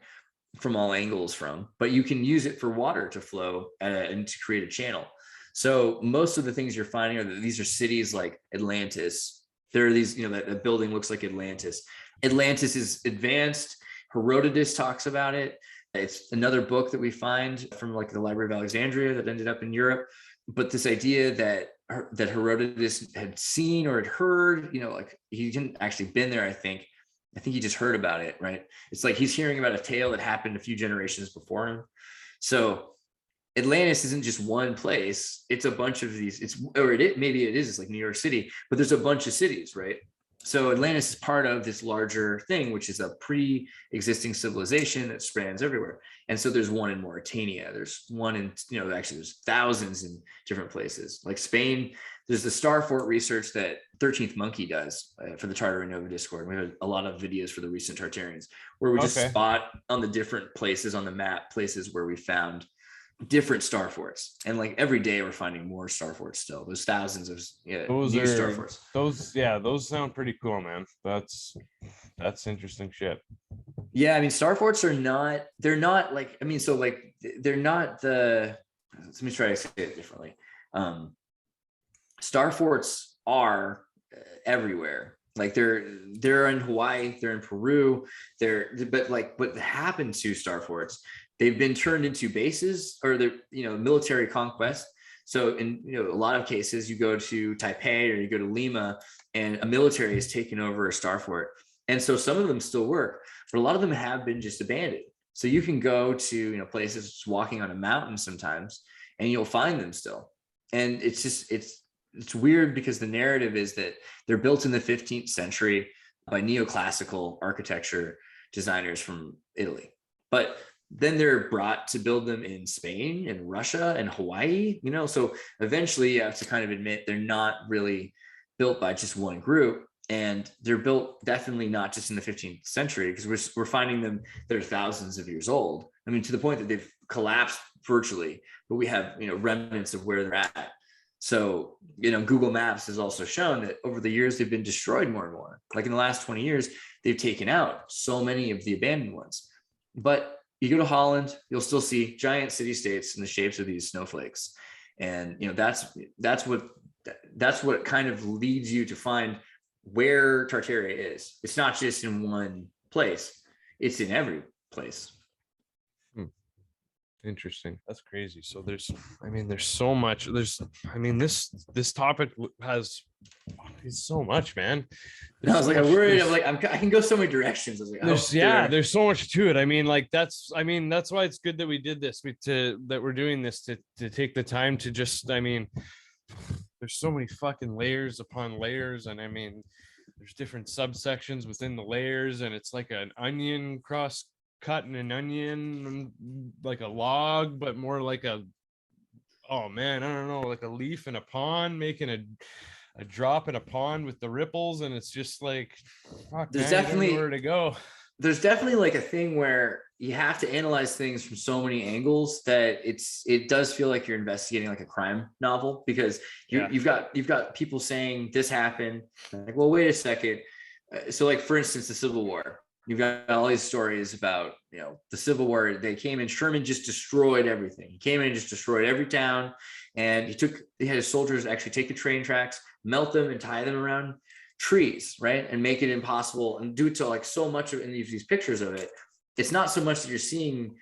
from all angles from, but you can use it for water to flow and to create a channel. So most of the things you're finding are that these are cities like Atlantis. There are these, you know, that building looks like Atlantis. Atlantis is advanced. Herodotus talks about it. It's another book that we find from like the Library of Alexandria that ended up in Europe. But this idea that Herodotus had seen or had heard, you know, like he didn't actually been there, I think he just heard about it, right? It's like he's hearing about a tale that happened a few generations before him. So Atlantis isn't just one place. It's a bunch of these, it's like New York City, but there's a bunch of cities, right? So Atlantis is part of this larger thing, which is a pre-existing civilization that spans everywhere. And so there's one in Mauritania. There's one in, you know, actually there's thousands in different places. Like Spain, there's the Star Fort research that 13th Monkey does for the Tartarian Nova Discord. We have a lot of videos for the recent Tartarians where we just spot on the different places on the map, places where we found different star forts, and like every day we're finding more star forts still. There's thousands of new star forts. Those sound pretty cool, man. That's interesting shit. Yeah, I mean, star forts are not, they're not like, I mean, so like they're not let me try to say it differently. Star forts are everywhere. Like they're in Hawaii, they're in Peru, but like what happened to star forts, they've been turned into bases, or they're, you know, military conquest. So in, you know, a lot of cases you go to Taipei or you go to Lima and a military has taken over a star fort. And so some of them still work, but a lot of them have been just abandoned. So you can go to, you know, places just walking on a mountain sometimes and you'll find them still. And it's just, it's weird because the narrative is that they're built in the 15th century by neoclassical architecture designers from Italy. But then they're brought to build them in Spain and Russia and Hawaii, you know, so eventually you have to kind of admit they're not really built by just one group, and they're built definitely not just in the 15th century, because we're finding them that are thousands of years old. I mean, to the point that they've collapsed virtually, but we have, remnants of where they're at. So, Google Maps has also shown that over the years, they've been destroyed more and more. Like in the last 20 years, they've taken out so many of the abandoned ones. But you go to Holland, you'll still see giant city states in the shapes of these snowflakes. And, that's what kind of leads you to find where Tartaria is. It's not just in one place, it's in every place. Interesting. That's crazy. So there's so much. This topic has so much, man. I was like, I'm worried. I can go so many directions. I was like, there's so much to it. That's why it's good that we did this. That we're doing this to take the time to just. There's so many fucking layers upon layers, and there's different subsections within the layers, and it's like an onion cross cutting an onion, like a log, but more like like a leaf in a pond, making a drop in a pond with the ripples, and it's just like, fuck, there's man, definitely nowhere to go. There's definitely like a thing where you have to analyze things from so many angles that it does feel like you're investigating like a crime novel, because you've got people saying this happened. Like, well, wait a second. So like, for instance, the Civil War. You've got all these stories about, the Civil War. They came in, Sherman just destroyed everything. He came in and just destroyed every town. And he had his soldiers actually take the train tracks, melt them and tie them around trees, right? And make it impossible, and do it to like so much of in these pictures of it. It's not so much that you're seeing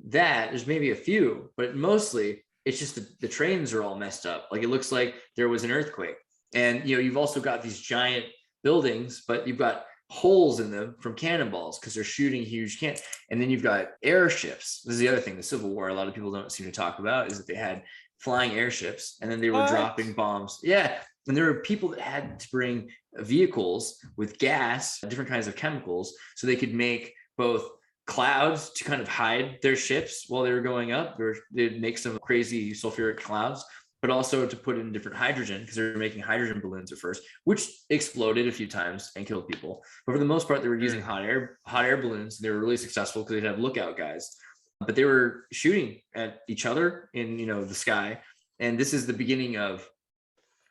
that, there's maybe a few, but mostly it's just the trains are all messed up. Like it looks like there was an earthquake. And, you've also got these giant buildings, but you've got holes in them from cannonballs because they're shooting huge and then you've got airships. This is the other thing, the Civil War, a lot of people don't seem to talk about, is that they had flying airships, and then they were dropping bombs. Yeah. And there were people that had to bring vehicles with gas, different kinds of chemicals, so they could make both clouds to kind of hide their ships while they were going up. They'd make some crazy sulfuric clouds, but also to put in different hydrogen, because they were making hydrogen balloons at first, which exploded a few times and killed people. But for the most part, they were using hot air balloons. They were really successful because they'd have lookout guys, but they were shooting at each other in, the sky. And this is the beginning of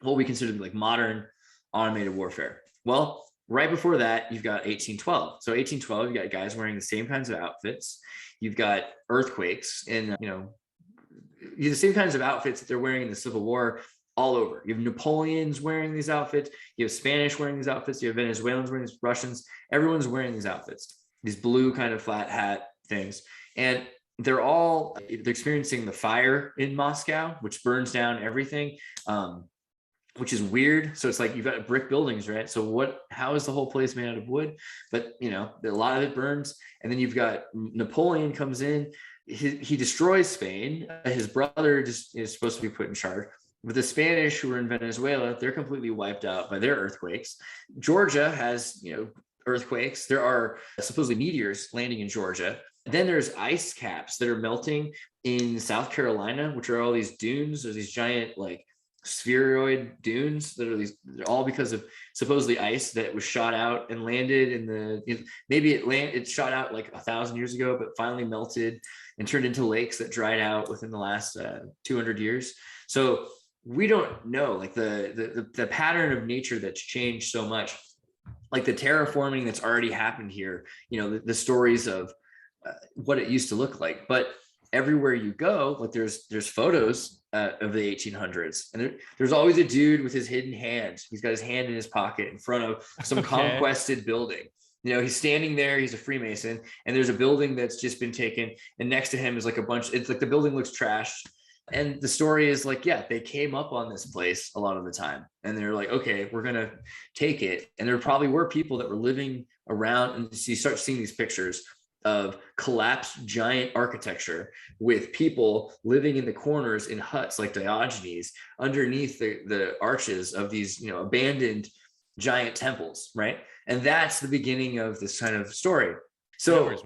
what we consider to be like modern automated warfare. Well, right before that, you've got 1812. So 1812, you got guys wearing the same kinds of outfits. You've got earthquakes and, the same kinds of outfits that they're wearing in the Civil War all over. You have Napoleons wearing these outfits. You have Spanish wearing these outfits. You have Venezuelans wearing these, Russians. Everyone's wearing these outfits, these blue kind of flat hat things. And they're experiencing the fire in Moscow, which burns down everything, which is weird. So it's like, you've got brick buildings, right? So how is the whole place made out of wood? But, a lot of it burns. And then you've got Napoleon comes in. He destroys Spain. His brother is supposed to be put in charge. But the Spanish who are in Venezuela, they're completely wiped out by their earthquakes. Georgia has, earthquakes. There are supposedly meteors landing in Georgia. Then there's ice caps that are melting in South Carolina, which are all these dunes. There's these giant like spheroid dunes that are they're all because of supposedly ice that was shot out and landed it shot out like 1,000 years ago, but finally melted and turned into lakes that dried out within the last 200 years. So we don't know, like the pattern of nature that's changed so much, like the terraforming that's already happened here, the stories of what it used to look like. But everywhere you go, like there's photos of the 1800s, and there's always a dude with his hidden hand. He's got his hand in his pocket in front of some conquested building. He's standing there, he's a Freemason, and there's a building that's just been taken, and next to him is like it's like the building looks trashed. And the story is like, yeah, they came up on this place a lot of the time, and they're like, okay, we're gonna take it. And there probably were people that were living around, and so you start seeing these pictures of collapsed giant architecture with people living in the corners in huts like Diogenes underneath the arches of these, abandoned giant temples, right? And that's the beginning of this kind of story. So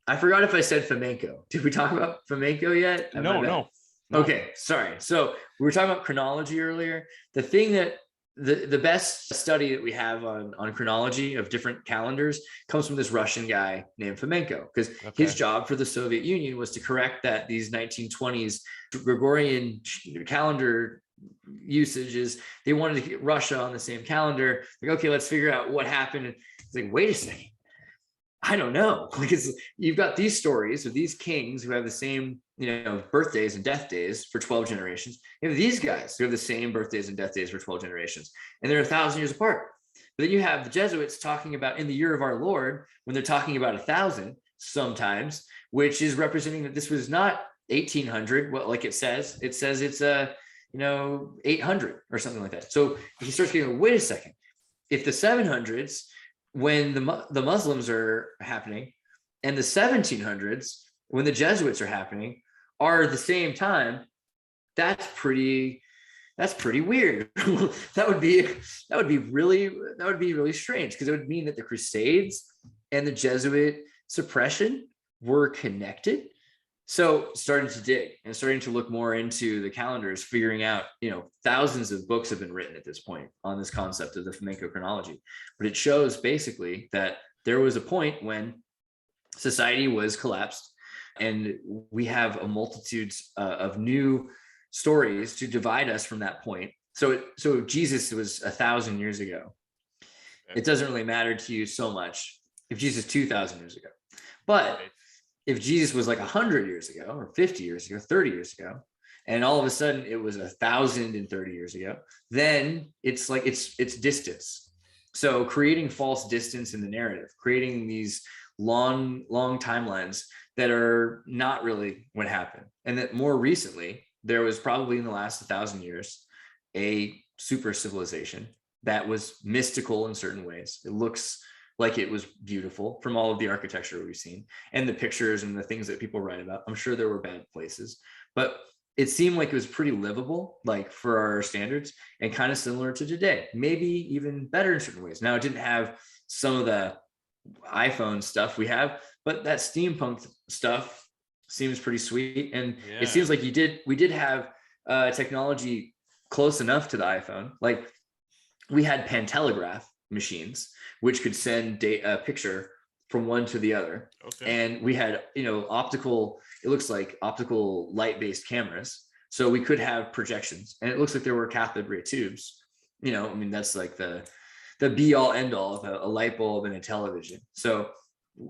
I forgot if I said flamenco. Did we talk about flamenco yet? No. Okay, sorry. So we were talking about chronology earlier. The thing that the best study that we have on chronology of different calendars comes from this Russian guy named Fomenko, because his job for the Soviet Union was to correct that these 1920s Gregorian calendar usages. They wanted to get Russia on the same calendar. Like, okay, let's figure out what happened. It's like, wait a second, I don't know, because you've got these stories of these kings who have the same, birthdays and death days for 12 generations. You have these guys who have the same birthdays and death days for 12 generations, and they're 1,000 years apart. But then you have the Jesuits talking about in the year of our Lord, when they're talking about 1,000 sometimes, which is representing that this was not 1800. Well, like it says it's 800 or something like that. So he starts getting, wait a second, if the 700s, when the Muslims are happening, and the 1700s, when the Jesuits are happening, are at the same time, that's pretty weird. that would be really strange, because it would mean that the Crusades and the Jesuit suppression were connected. So starting to dig and starting to look more into the calendars, figuring out, thousands of books have been written at this point on this concept of the Fomenko chronology. But it shows basically that there was a point when society was collapsed, and we have a multitude of new stories to divide us from that point. So Jesus was 1,000 years ago. It doesn't really matter to you so much if Jesus 2,000 years ago. But if Jesus was like 100 years ago, or 50 years ago, 30 years ago, and all of a sudden it was 1,030 years ago, then it's like it's distance. So creating false distance in the narrative, creating these long timelines that are not really what happened. And that more recently, there was probably in the last 1,000 years, a super civilization that was mystical in certain ways. It looks like it was beautiful from all of the architecture we've seen and the pictures and the things that people write about. I'm sure there were bad places, but it seemed like it was pretty livable, like for our standards, and kind of similar to today, maybe even better in certain ways. Now, it didn't have some of the iPhone stuff we have, but that steampunk stuff seems pretty sweet. And it seems like we did have technology close enough to the iPhone. Like, we had pantelegraph machines, which could send a picture from one to the other. And we had, optical light-based cameras. So we could have projections, and it looks like there were cathode ray tubes. That's like the be all end all of a light bulb and a television. So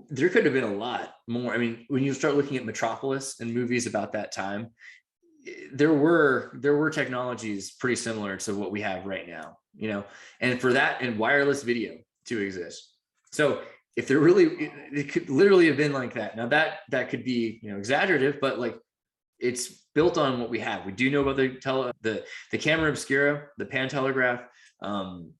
there could have been a lot more. When you start looking at Metropolis and movies about that time, there were technologies pretty similar to what we have right now, and for that and wireless video to exist. So if it could literally have been like that. Now that could be, exaggerative, but like, it's built on what we have. We do know about the camera obscura, the pantelegraph, and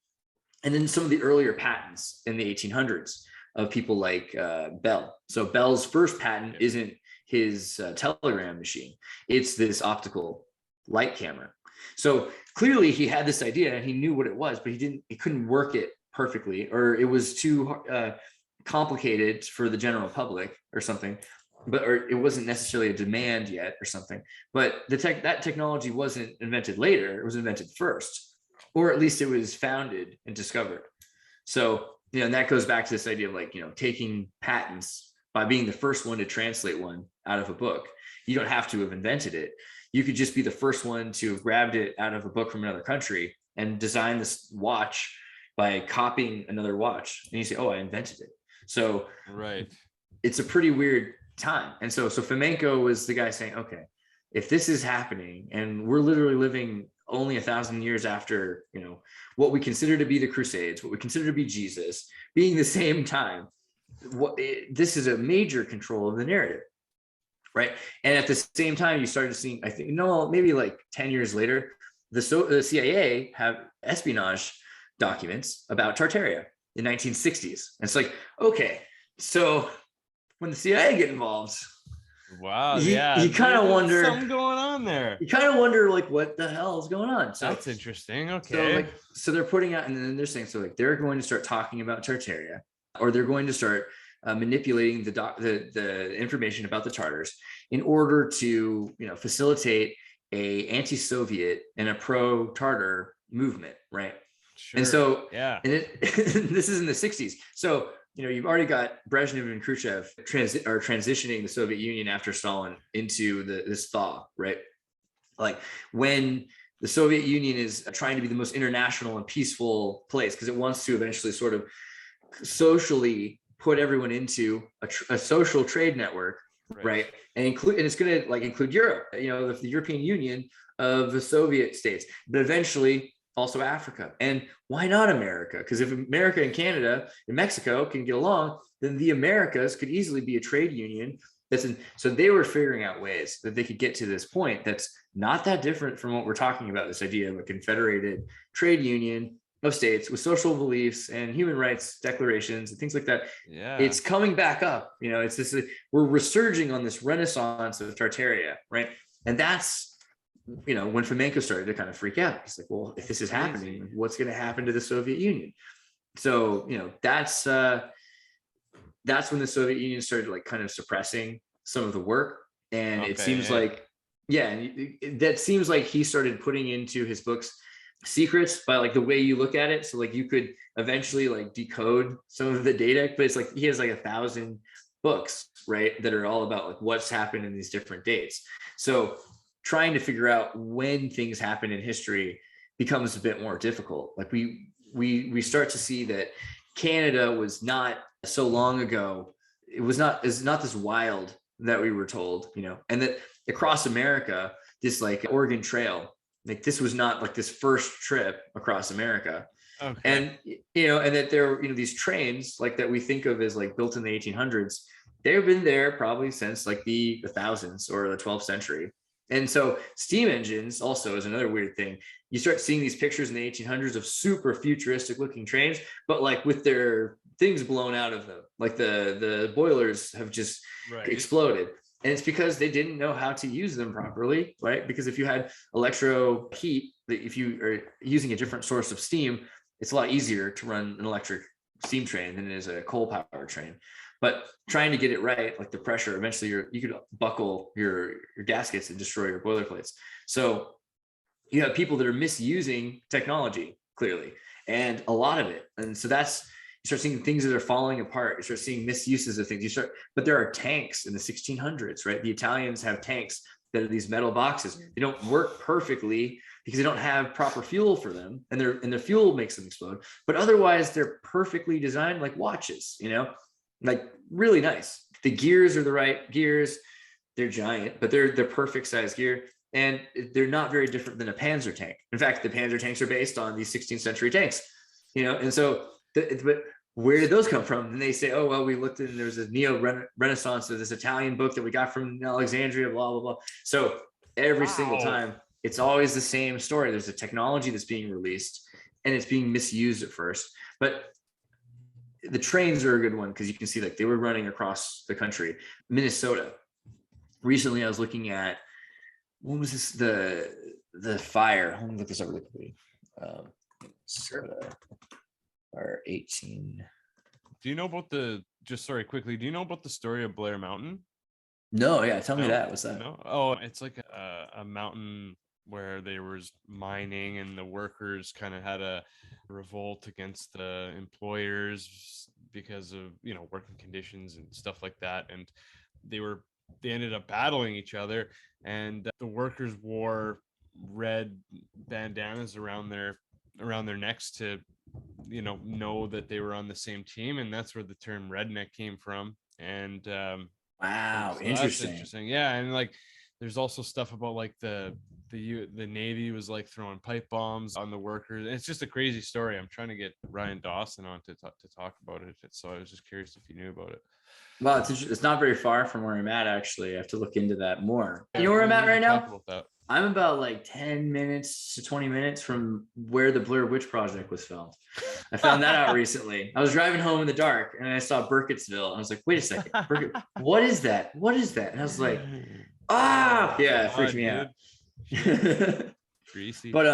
then some of the earlier patents in the 1800s of people like Bell. So Bell's first patent isn't his telegram machine. It's this optical light camera. So clearly he had this idea and he knew what it was, but he couldn't work it perfectly, or it was too complicated for the general public or something, or it wasn't necessarily a demand yet or something. But that technology wasn't invented later. It was invented first, or at least it was founded and discovered. So, and that goes back to this idea of like, taking patents by being the first one to translate one out of a book. You don't have to have invented it. You could just be the first one to have grabbed it out of a book from another country and design this watch by copying another watch. And you say, oh, I invented it. So right, it's a pretty weird time. And so Fomenko was the guy saying, okay, if this is happening and we're literally living only 1,000 years after, what we consider to be the Crusades, what we consider to be Jesus, being the same time, this is a major control of the narrative, right? And at the same time, you started seeing, I think, maybe like 10 years later, the CIA have espionage documents about Tartaria in the 1960s. And it's like, okay, so when the CIA get involved, wow, you kind of wonder something going on there. You kind of wonder like, what the hell is going on? So that's interesting. Okay, so they're putting out, and then they're saying, so like they're going to start talking about Tartaria, or they're going to start manipulating the information about the Tartars in order to facilitate a anti-Soviet and a pro-Tartar movement, right? Sure. And so, yeah, and this is in the 60s. So, you've already got Brezhnev and Khrushchev transitioning the Soviet Union after Stalin into this thaw, right? Like when the Soviet Union is trying to be the most international and peaceful place because it wants to eventually sort of socially put everyone into a social trade network, right? And it's going to include Europe, the European Union of the Soviet states, but eventually also Africa. And why not America? Because if America and Canada and Mexico can get along, then the Americas could easily be a trade union. So they were figuring out ways that they could get to this point that's not that different from what we're talking about, this idea of a confederated trade union of states with social beliefs and human rights declarations and things like that. Yeah. It's coming back up. It's this, we're resurging on this renaissance of Tartaria, right? And that's, when Fomenko started to kind of freak out. He's like, well, if this is happening, what's going to happen to the Soviet Union? So, that's when the Soviet Union started kind of suppressing some of the work. And it seems that seems like he started putting into his books secrets by the way you look at it. So you could eventually decode some of the data, but it's he has 1,000 books, right, that are all about what's happened in these different dates. So trying to figure out when things happen in history becomes a bit more difficult. We start to see that Canada was not so long ago. It's not this wild that we were told, and that across America, this Oregon Trail, this was not this first trip across America. Okay. And, and that there, these trains that we think of as built in the 1800s, they've been there probably since the 1000s or the 12th century. And so steam engines also is another weird thing. You start seeing these pictures in the 1800s of super futuristic looking trains, but with their things blown out of them, the boilers have just exploded. And it's because they didn't know how to use them properly, right? Because if you had electro heat, if you are using a different source of steam, it's a lot easier to run an electric steam train than it is a coal powered train. But trying to get it right, the pressure, eventually you could buckle your gaskets and destroy your boiler plates. So you have people that are misusing technology, clearly, and a lot of it. And so you start seeing things that are falling apart. You start seeing misuses of things. But there are tanks in the 1600s, right? The Italians have tanks that are these metal boxes. They don't work perfectly because they don't have proper fuel for them, and their fuel makes them explode. But otherwise, they're perfectly designed like watches, really nice. The gears are the right gears. They're giant, but they're perfect size gear. And they're not very different than a Panzer tank. In fact, the Panzer tanks are based on these 16th century tanks, and so, but where did those come from? And they say, oh, well, we looked and there was a neo-renaissance of this Italian book that we got from Alexandria, blah, blah, blah. So every single time, it's always the same story. There's a technology that's being released and it's being misused at first. But the trains are a good one because you can see they were running across the country. Minnesota. Recently, I was looking at, what was this? The fire. Let me look this up really quickly. Or 18. Do you know about do you know about the story of Blair Mountain? No, yeah, tell me that. What's that? No? Oh, it's a mountain where there was mining and the workers kind of had a revolt against the employers because of, working conditions and stuff like that. And they ended up battling each other, and the workers wore red bandanas around their necks to know that they were on the same team, and that's where the term redneck came from. And wow, so interesting. Yeah. And there's also stuff about the Navy was throwing pipe bombs on the workers. It's just a crazy story. I'm trying to get Ryan Dawson on to talk about it, so I was just curious if you knew about it. Well, it's not very far from where I'm at, actually. I have to look into that more. You know where I'm at right now? Talk about that. I'm about 10 minutes to 20 minutes from where the Blair Witch Project was filmed. I found that out recently. I was driving home in the dark and I saw Burkittsville. I was like, wait a second, what is that? What is that? And I was like, yeah, it freaked me out. Greasy. But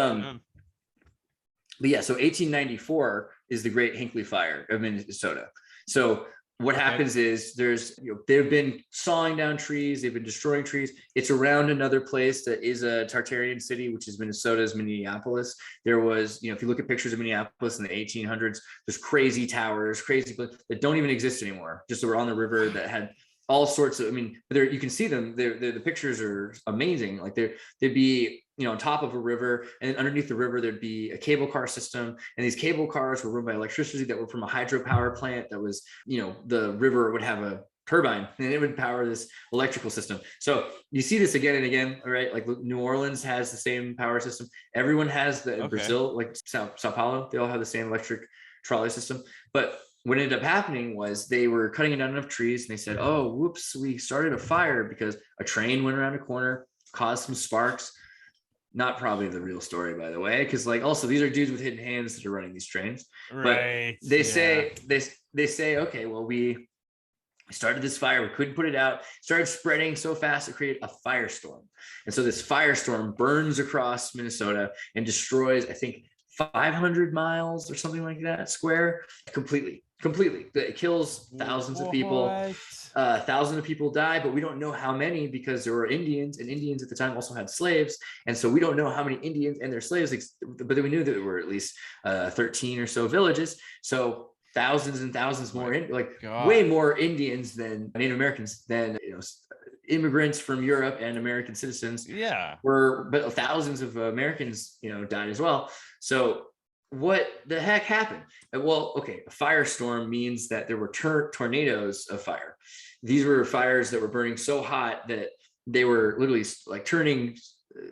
yeah, so 1894 is the Great Hinckley Fire of Minnesota. So what happens is they've been sawing down trees, they've been destroying trees. It's around another place that is a Tartarian city, which is Minnesota's Minneapolis. There was, if you look at pictures of Minneapolis in the 1800s, there's crazy towers, that don't even exist anymore. Just were on the river that had all sorts of, you can see them. The pictures are amazing. Like they'd be, on top of a river, and underneath the river, there'd be a cable car system. And these cable cars were run by electricity that were from a hydropower plant that was, the river would have a turbine and it would power this electrical system. So you see this again and again, right? Like New Orleans has the same power system. Everyone has Brazil, like Sao Paulo, they all have the same electric trolley system. But what ended up happening was they were cutting down enough trees and they said, oh, whoops, we started a fire because a train went around a corner, caused some sparks. Not probably the real story, by the way, because also these are dudes with hidden hands that are running these trains. Right. But they say, okay, well, we started this fire, we couldn't put it out, started spreading so fast it created a firestorm. And so this firestorm burns across Minnesota and destroys, I think, 500 miles or something like that square completely. It kills thousands of people. Thousands of people die, but we don't know how many because there were Indians, and Indians at the time also had slaves. And so we don't know how many Indians and their slaves, but then we knew that there were at least 13 or so villages. So thousands and thousands more, way more Indians than Native Americans than immigrants from Europe and American citizens. Yeah, but thousands of Americans, died as well. So what the heck happened? Well, okay, a firestorm means that there were tornadoes of fire. These were fires that were burning so hot that they were literally like turning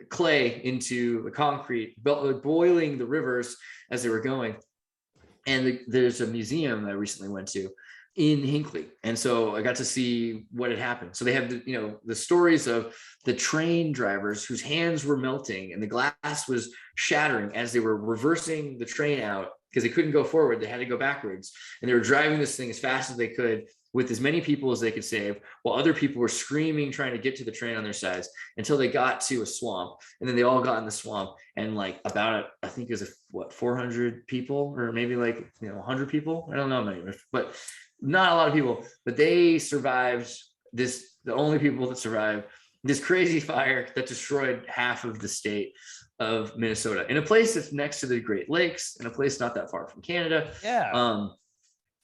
clay into the concrete, boiling the rivers as they were going. And there's a museum that I recently went to in Hinckley. And so I got to see what had happened. So they have the stories of the train drivers whose hands were melting and the glass was shattering as they were reversing the train out because they couldn't go forward. They had to go backwards. And they were driving this thing as fast as they could with as many people as they could save, while other people were screaming, trying to get to the train on their sides until they got to a swamp. And then they all got in the swamp, and I think it was 400 people, or maybe 100 people. I don't know how many, but not a lot of people, but they survived the only people that survived this crazy fire that destroyed half of the state of Minnesota in a place that's next to the Great Lakes, in a place not that far from Canada. Yeah.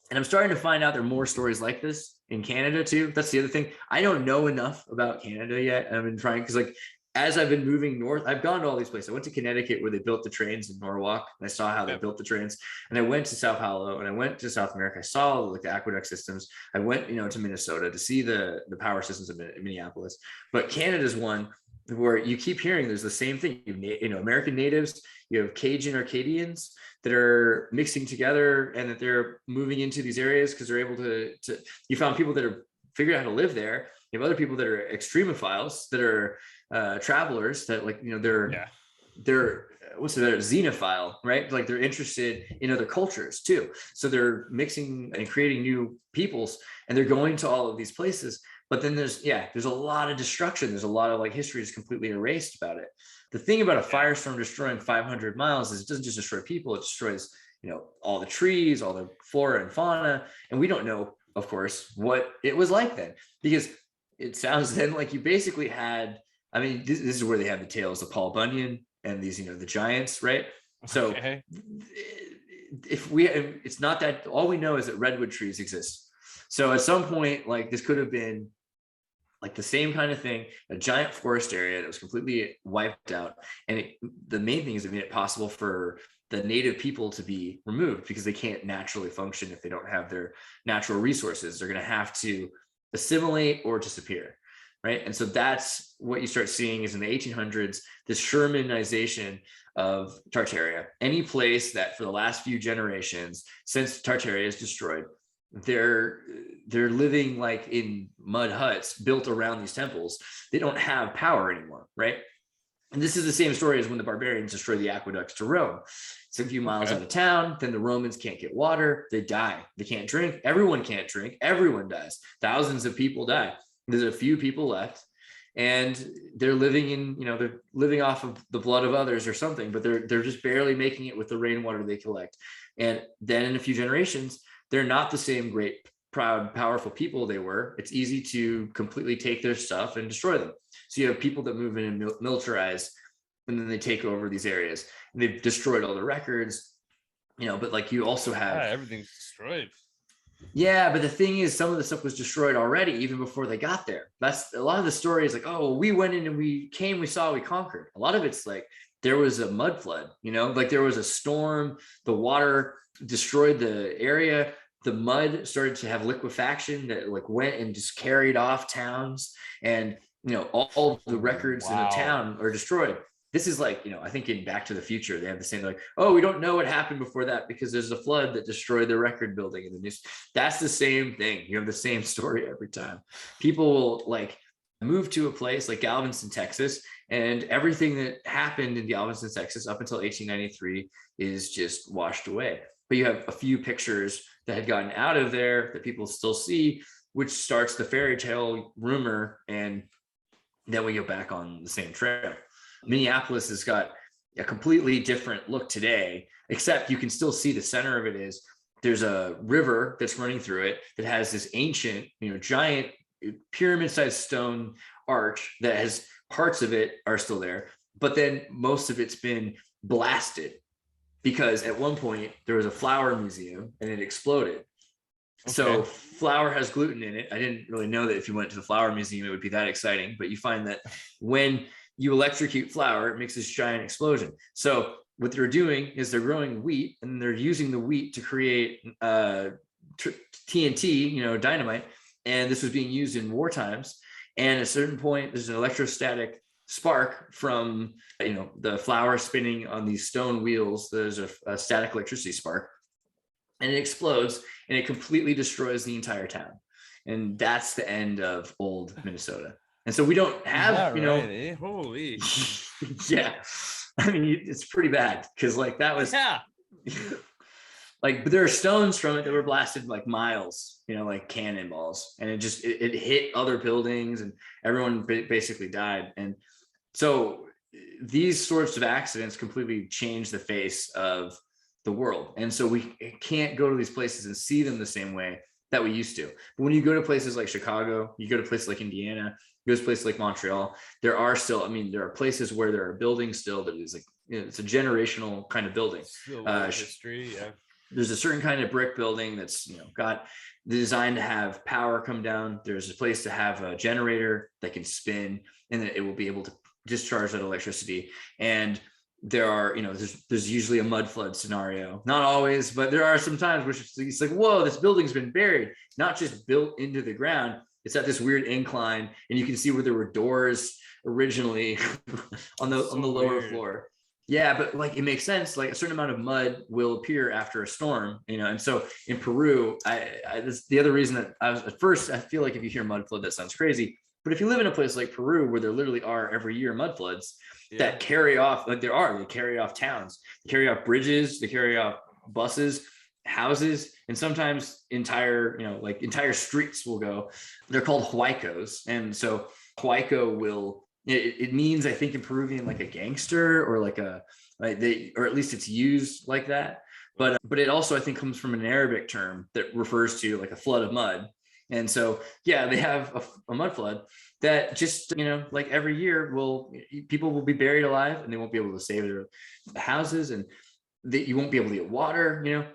And I'm starting to find out there are more stories like this in Canada too. That's the other thing. I don't know enough about Canada yet. I've been trying, because as I've been moving north, I've gone to all these places. I went to Connecticut where they built the trains in Norwalk, and I saw how they built the trains. And I went to Sao Paulo, and I went to South America. I saw the aqueduct systems. I went, to Minnesota to see the power systems of Minneapolis. But Canada's one where you keep hearing there's the same thing. American natives, you have Cajun Arcadians that are mixing together, and that they're moving into these areas because they're able to. You found people that are figuring out how to live there. You have other people that are extremophiles, that are travelers, that they're xenophile, right? Like they're interested in other cultures too. So they're mixing and creating new peoples, and they're going to all of these places. But then there's a lot of destruction. There's a lot of history is completely erased about it. The thing about a firestorm destroying 500 miles is it doesn't just destroy people, it destroys, all the trees, all the flora and fauna. And we don't know, of course, what it was like then, because it sounds then like you basically had, this is where they have the tales of Paul Bunyan and these, the giants, right? So it's not that, all we know is that redwood trees exist. So at some point, this could have been the same kind of thing, a giant forest area that was completely wiped out. And the main thing is it made it possible for the native people to be removed, because they can't naturally function if they don't have their natural resources. They're going to have to assimilate or disappear, right? And so that's what you start seeing is in the 1800s, this Shermanization of Tartaria. Any place that for the last few generations since Tartaria is destroyed, they're living in mud huts built around these temples. They don't have power anymore, right? And this is the same story as when the barbarians destroyed the aqueducts to Rome. It's a few miles out of town. Then the Romans can't get water. They die. They can't drink. Everyone can't drink. Everyone dies. Thousands of people die. There's a few people left, and they're living they're living off of the blood of others or something, but they're just barely making it with the rainwater they collect. And then in a few generations, they're not the same great proud, powerful people they were, it's easy to completely take their stuff and destroy them. So you have people that move in and militarize, and then they take over these areas, and they've destroyed all the records, but like you also have everything's destroyed. Yeah, but the thing is, some of the stuff was destroyed already, even before they got there. That's a lot of the story is like, oh, we went in and we came, we saw, we conquered. A lot of it's like there was a mud flood, like there was a storm, the water destroyed the area, the mud started to have liquefaction that like went and just carried off towns, and all the records in the town are destroyed. This is like, I think in Back to the Future, they have the same, like, oh, we don't know what happened before that because there's a flood that destroyed the record building in the news. That's the same thing. You have the same story every time. People will like move to a place like Galveston, Texas, and everything that happened in Galveston, Texas up until 1893 is just washed away. But you have a few pictures that had gotten out of there that people still see, which starts the fairy tale rumor. And then we go back on the same trail. Minneapolis has got a completely different look today, except you can still see the center of it is there's a river that's running through it that has this ancient, giant pyramid-sized stone arch that has parts of it are still there, but then most of it's been blasted because at one point there was a flour museum and it exploded. Okay. So flour has gluten in it. I didn't really know that if you went to the flour museum, it would be that exciting, but you find that when you electrocute flour, it makes this giant explosion. So what they're doing is they're growing wheat and they're using the wheat to create TNT, dynamite. And this was being used in war times. And at a certain point, there's an electrostatic spark from, the flour spinning on these stone wheels. There's a static electricity spark, and it explodes and it completely destroys the entire town. And that's the end of old Minnesota. And so we don't have, right, eh? Holy. Yeah. I mean, it's pretty bad because like that was, like, but there are stones from it that were blasted like miles, like cannonballs, and it hit other buildings and everyone basically died. And so these sorts of accidents completely change the face of the world. And so we can't go to these places and see them the same way that we used to. But when you go to places like Chicago, you go to places like Indiana, you go to places like Montreal, there are places where there are buildings still that is like, it's a generational kind of building. History, yeah. There's a certain kind of brick building that's, got the design to have power come down. There's a place to have a generator that can spin and that it will be able to discharge that electricity. And there are, there's usually a mud flood scenario. Not always, but there are some times which it's like, whoa, this building's been buried, not just built into the ground. It's at this weird incline, and you can see where there were doors originally on the lower floor. Yeah, but like it makes sense. Like a certain amount of mud will appear after a storm, and so in Peru, this the other reason that I was at first, I feel like if you hear mud flood, that sounds crazy. But if you live in a place like Peru, where there literally are every year mud floods that carry off, they carry off towns, they carry off bridges, they carry off buses, houses, and sometimes entire streets will go. They're called huaicos. And so huaico it means, I think in Peruvian, like a gangster or or at least it's used like that. But it also, I think, comes from an Arabic term that refers to like a flood of mud. And so, yeah, they have a mud flood that just, like every year people will be buried alive and they won't be able to save their houses, and you won't be able to get water.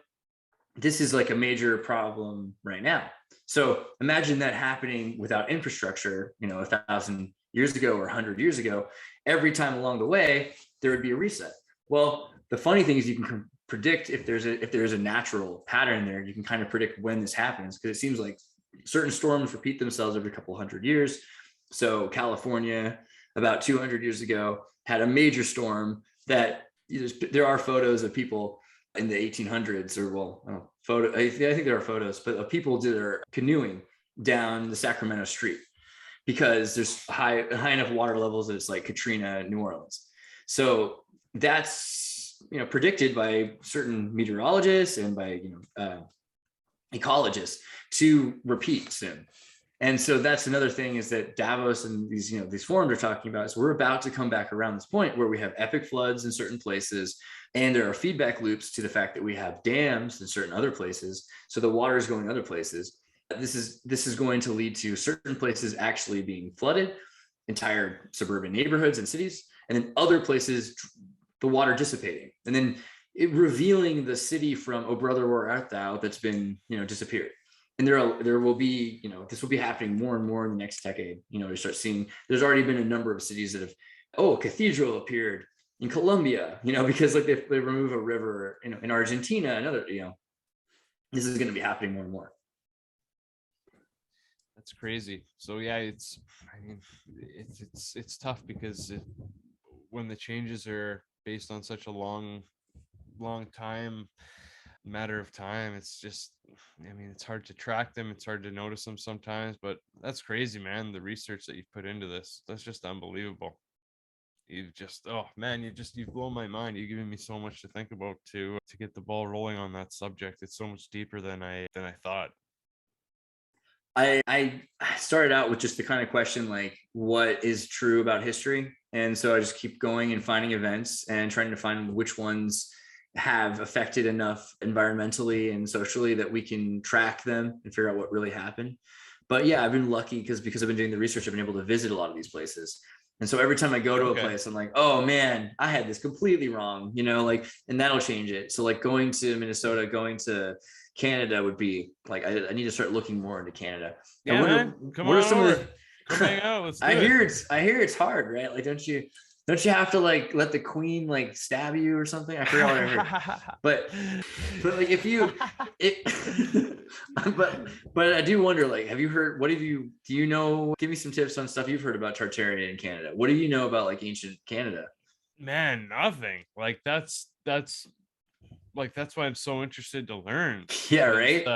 This is like a major problem right now. So imagine that happening without infrastructure, 1,000 years ago or 100 years ago. Every time along the way, there would be a reset. Well, the funny thing is you can predict if there's a natural pattern there. You can kind of predict when this happens, because it seems like certain storms repeat themselves every couple hundred years. So California, about 200 years ago, had a major storm that there are photos of people in the 1800s, I think there are photos, but of people that are canoeing down the Sacramento Street because there's high enough water levels that it's like Katrina, New Orleans. So that's predicted by certain meteorologists and by ecologists to repeat soon. And so that's another thing, is that Davos and these forums are talking about is we're about to come back around this point where we have epic floods in certain places, and there are feedback loops to the fact that we have dams in certain other places. So the water is going other places. this is going to lead to certain places actually being flooded, entire suburban neighborhoods and cities, and then other places the water dissipating, and then it revealing the city from "Oh brother, where art thou?" that's been disappeared. And there will be this will be happening more and more in the next decade. To start seeing, there's already been a number of cities that have, a cathedral appeared in Colombia, because like they remove a river, in Argentina, another, this is going to be happening more and more. That's crazy. So yeah, it's tough because when the changes are based on such a long matter of time, it's just, it's hard to track them. It's hard to notice them sometimes, but that's crazy, man. The research that you've put into this, that's just unbelievable. You've just, you've blown my mind. You've given me so much to think about to get the ball rolling on that subject. It's so much deeper than I thought. I started out with just the kind of question like, what is true about history? And so I just keep going and finding events and trying to find which ones have affected enough environmentally and socially that we can track them and figure out what really happened. But yeah, I've been lucky because I've been doing the research, I've been able to visit a lot of these places. And so every time I go to a place, I'm like, oh man, I had this completely wrong, and that'll change it. So like going to Minnesota, going to Canada would be like, I need to start looking more into Canada. Yeah, man. Come on over. Come hang out. Let's do it. I hear it's hard, right? Like, don't you have to like let the queen like stab you or something? I forgot what I heard. But like but I do wonder, like, have you heard, give me some tips on stuff you've heard about Tartaria in Canada. What do you know about like ancient Canada? Man, nothing. Like that's why I'm so interested to learn. Yeah, right.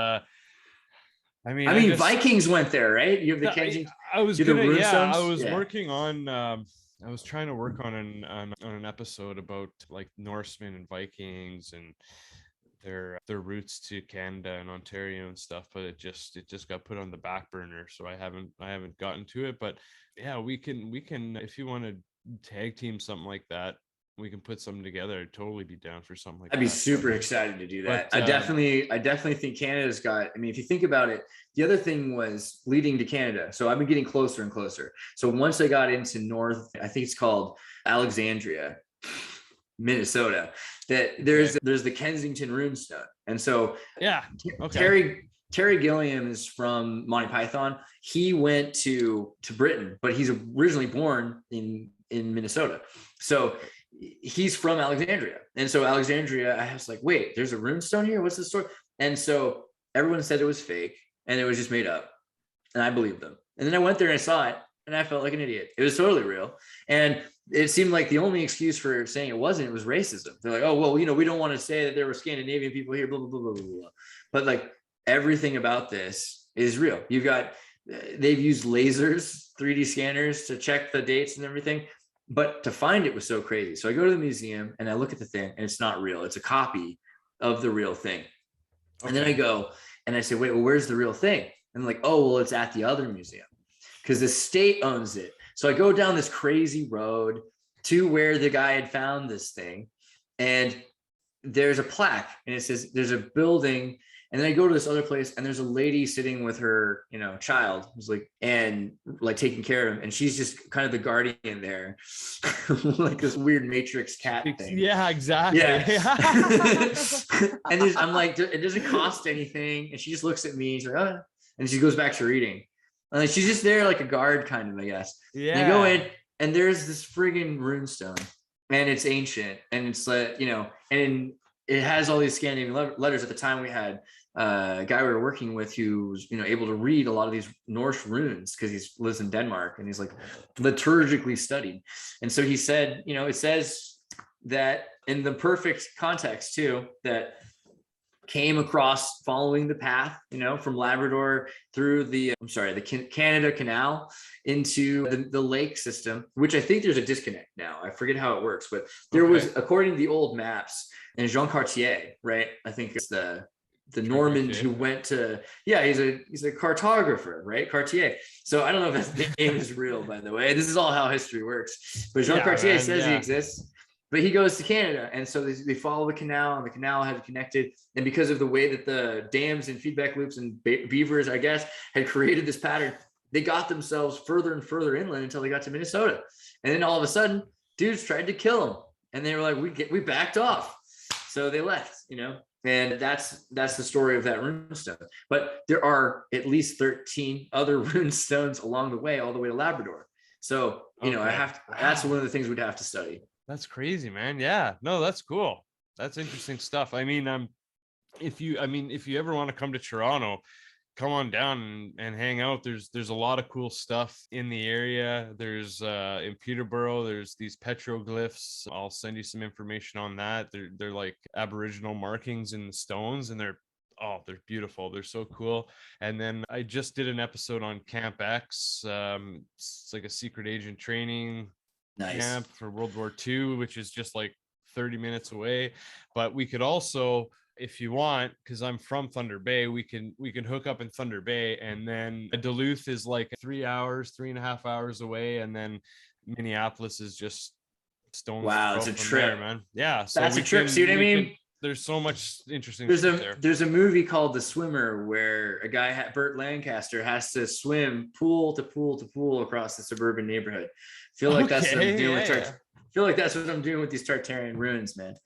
I mean, Vikings went there, right? You have the Kensington. I was working on. I was trying to work on an episode about like Norsemen and Vikings and their roots to Canada and Ontario and stuff, but it just got put on the back burner, so I haven't gotten to it. But yeah, we can if you want to tag team something like that, we can put something together. I'd totally be down for something like that. I'd be super excited to do that. But, I definitely think Canada's got, if you think about it, the other thing was leading to Canada. So I've been getting closer and closer. So once I got into North, I think it's called Alexandria, Minnesota, that there's the Kensington runestone. And so yeah, okay. Terry Gilliam is from Monty Python. He went to Britain, but he's originally born in Minnesota. So he's from Alexandria. And so Alexandria, I was like, wait, there's a runestone here? What's the story? And so everyone said it was fake and it was just made up. And I believed them. And then I went there and I saw it and I felt like an idiot. It was totally real. And it seemed like the only excuse for saying it wasn't, it was racism. They're like, oh, well, we don't want to say that there were Scandinavian people here, blah, blah, blah, blah, blah. But like everything about this is real. They've used lasers, 3D scanners to check the dates and everything. But to find it was so crazy. So I go to the museum and I look at the thing and it's not real. It's a copy of the real thing. Okay. And then I go and I say, wait, well, where's the real thing? And I'm like, oh, well, it's at the other museum because the state owns it. So I go down this crazy road to where the guy had found this thing. And there's a plaque and it says there's a building. And then I go to this other place and there's a lady sitting with her, child who's like, and like taking care of him. And she's just kind of the guardian there, like this weird Matrix cat thing. Yeah, exactly. Yeah. And I'm like, it doesn't cost anything. And she just looks at me. She's like, oh, and she goes back to reading. And like, she's just there like a guard kind of, I guess. Yeah. And I go in and there's this friggin' runestone and it's ancient and it's like, and it has all these Scandinavian letters. At the time we had a guy we were working with who was, able to read a lot of these Norse runes because he lives in Denmark and he's like liturgically studied. And so he said, it says that in the perfect context too, that came across following the path, from Labrador through the Canada Canal into the lake system, which I think there's a disconnect now. I forget how it works, but there was, according to the old maps, and Jean Cartier, right? I think it's the Norman who went to, he's a cartographer, right? Cartier. So I don't know if that name is real, by the way. This is all how history works. But Jean Cartier says he exists. but he goes to Canada. And so they follow the canal, and the canal had connected. And because of the way that the dams and feedback loops and beavers, I guess, had created this pattern, they got themselves further and further inland until they got to Minnesota. And then all of a sudden, dudes tried to kill them. And they were like, we backed off. So they left, and that's the story of that runestone. But there are at least 13 other runestones along the way, all the way to Labrador. So, that's one of the things we'd have to study. That's crazy, man. Yeah, no, that's cool. That's interesting stuff. I mean, if you ever want to come to Toronto, come on down and hang out. There's a lot of cool stuff in the area. There's in Peterborough, there's these petroglyphs. I'll send you some information on that. They're like Aboriginal markings in the stones, and they're beautiful. They're so cool. And then I just did an episode on Camp X. It's like a secret agent training camp for World War II, which is just like 30 minutes away. But we could also, if you want, because I'm from Thunder Bay, we can hook up in Thunder Bay, and then Duluth is like 3.5 hours away, and then Minneapolis is just stones. Wow, it's a trip, there, man. Yeah, so that's a trip. See what I mean? There's so much interesting. There's a movie called The Swimmer where a guy, Burt Lancaster, has to swim pool to pool to pool across the suburban neighborhood. I feel like that's what I'm doing with these Tartarian ruins, man.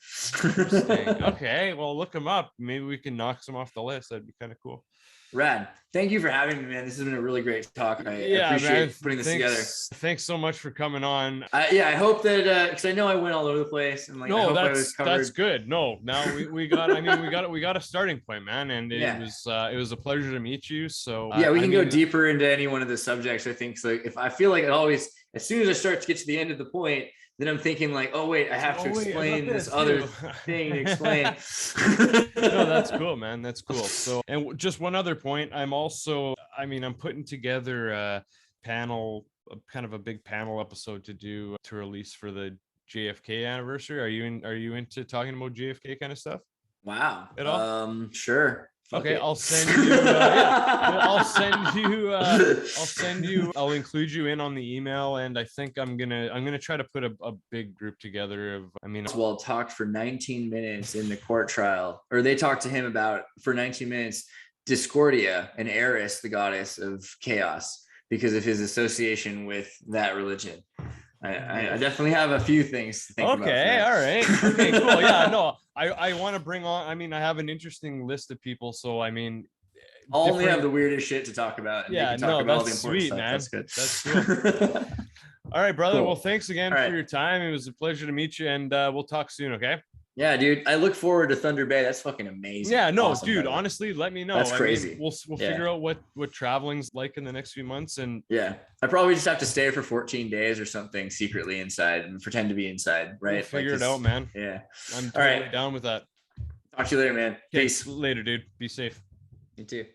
Okay, well, look them up. Maybe we can knock some off the list. That'd be kind of cool. Rad. Thank you for having me, man. This has been a really great talk. I appreciate putting this together. Thanks so much for coming on. I hope that because I know I went all over the place, and that's good. No, now we got a starting point, man, and it was a pleasure to meet you. So we can go deeper into any one of the subjects. I think so. If I feel like it always, as soon as I start to get to the end of the point, then I'm thinking like, oh wait, I have to explain this other thing to explain. No, that's cool, man. That's cool. So, and just one other point, I'm putting together a panel, kind of a big panel episode to release for the JFK anniversary. Are you into talking about JFK kind of stuff? Wow. At all? Sure. Okay, I'll send you. I'll include you in on the email, and I think I'm gonna try to put a big group together. Oswald talked for 19 minutes in the court trial, or they talked to him about for 19 minutes Discordia, and Eris, the goddess of chaos, because of his association with that religion. I definitely have a few things to think about. Okay, all right. Okay, cool. Yeah, no, I want to bring on, I have an interesting list of people, so I'll only have the weirdest shit to talk about. And yeah, no, about that's all the sweet, man. That's good. That's cool. All right, brother. Cool. Well, thanks again for your time. It was a pleasure to meet you, and we'll talk soon, okay? Yeah, dude. I look forward to Thunder Bay. That's fucking amazing. Yeah, no, awesome, dude. Brother. Honestly, let me know. That's crazy. We'll figure out what traveling's like in the next few months, and I probably just have to stay for 14 days or something secretly inside and pretend to be inside. Right? We'll figure it out, man. Yeah, I'm totally down with that. Talk to you later, man. Peace. Later, dude. Be safe. You too.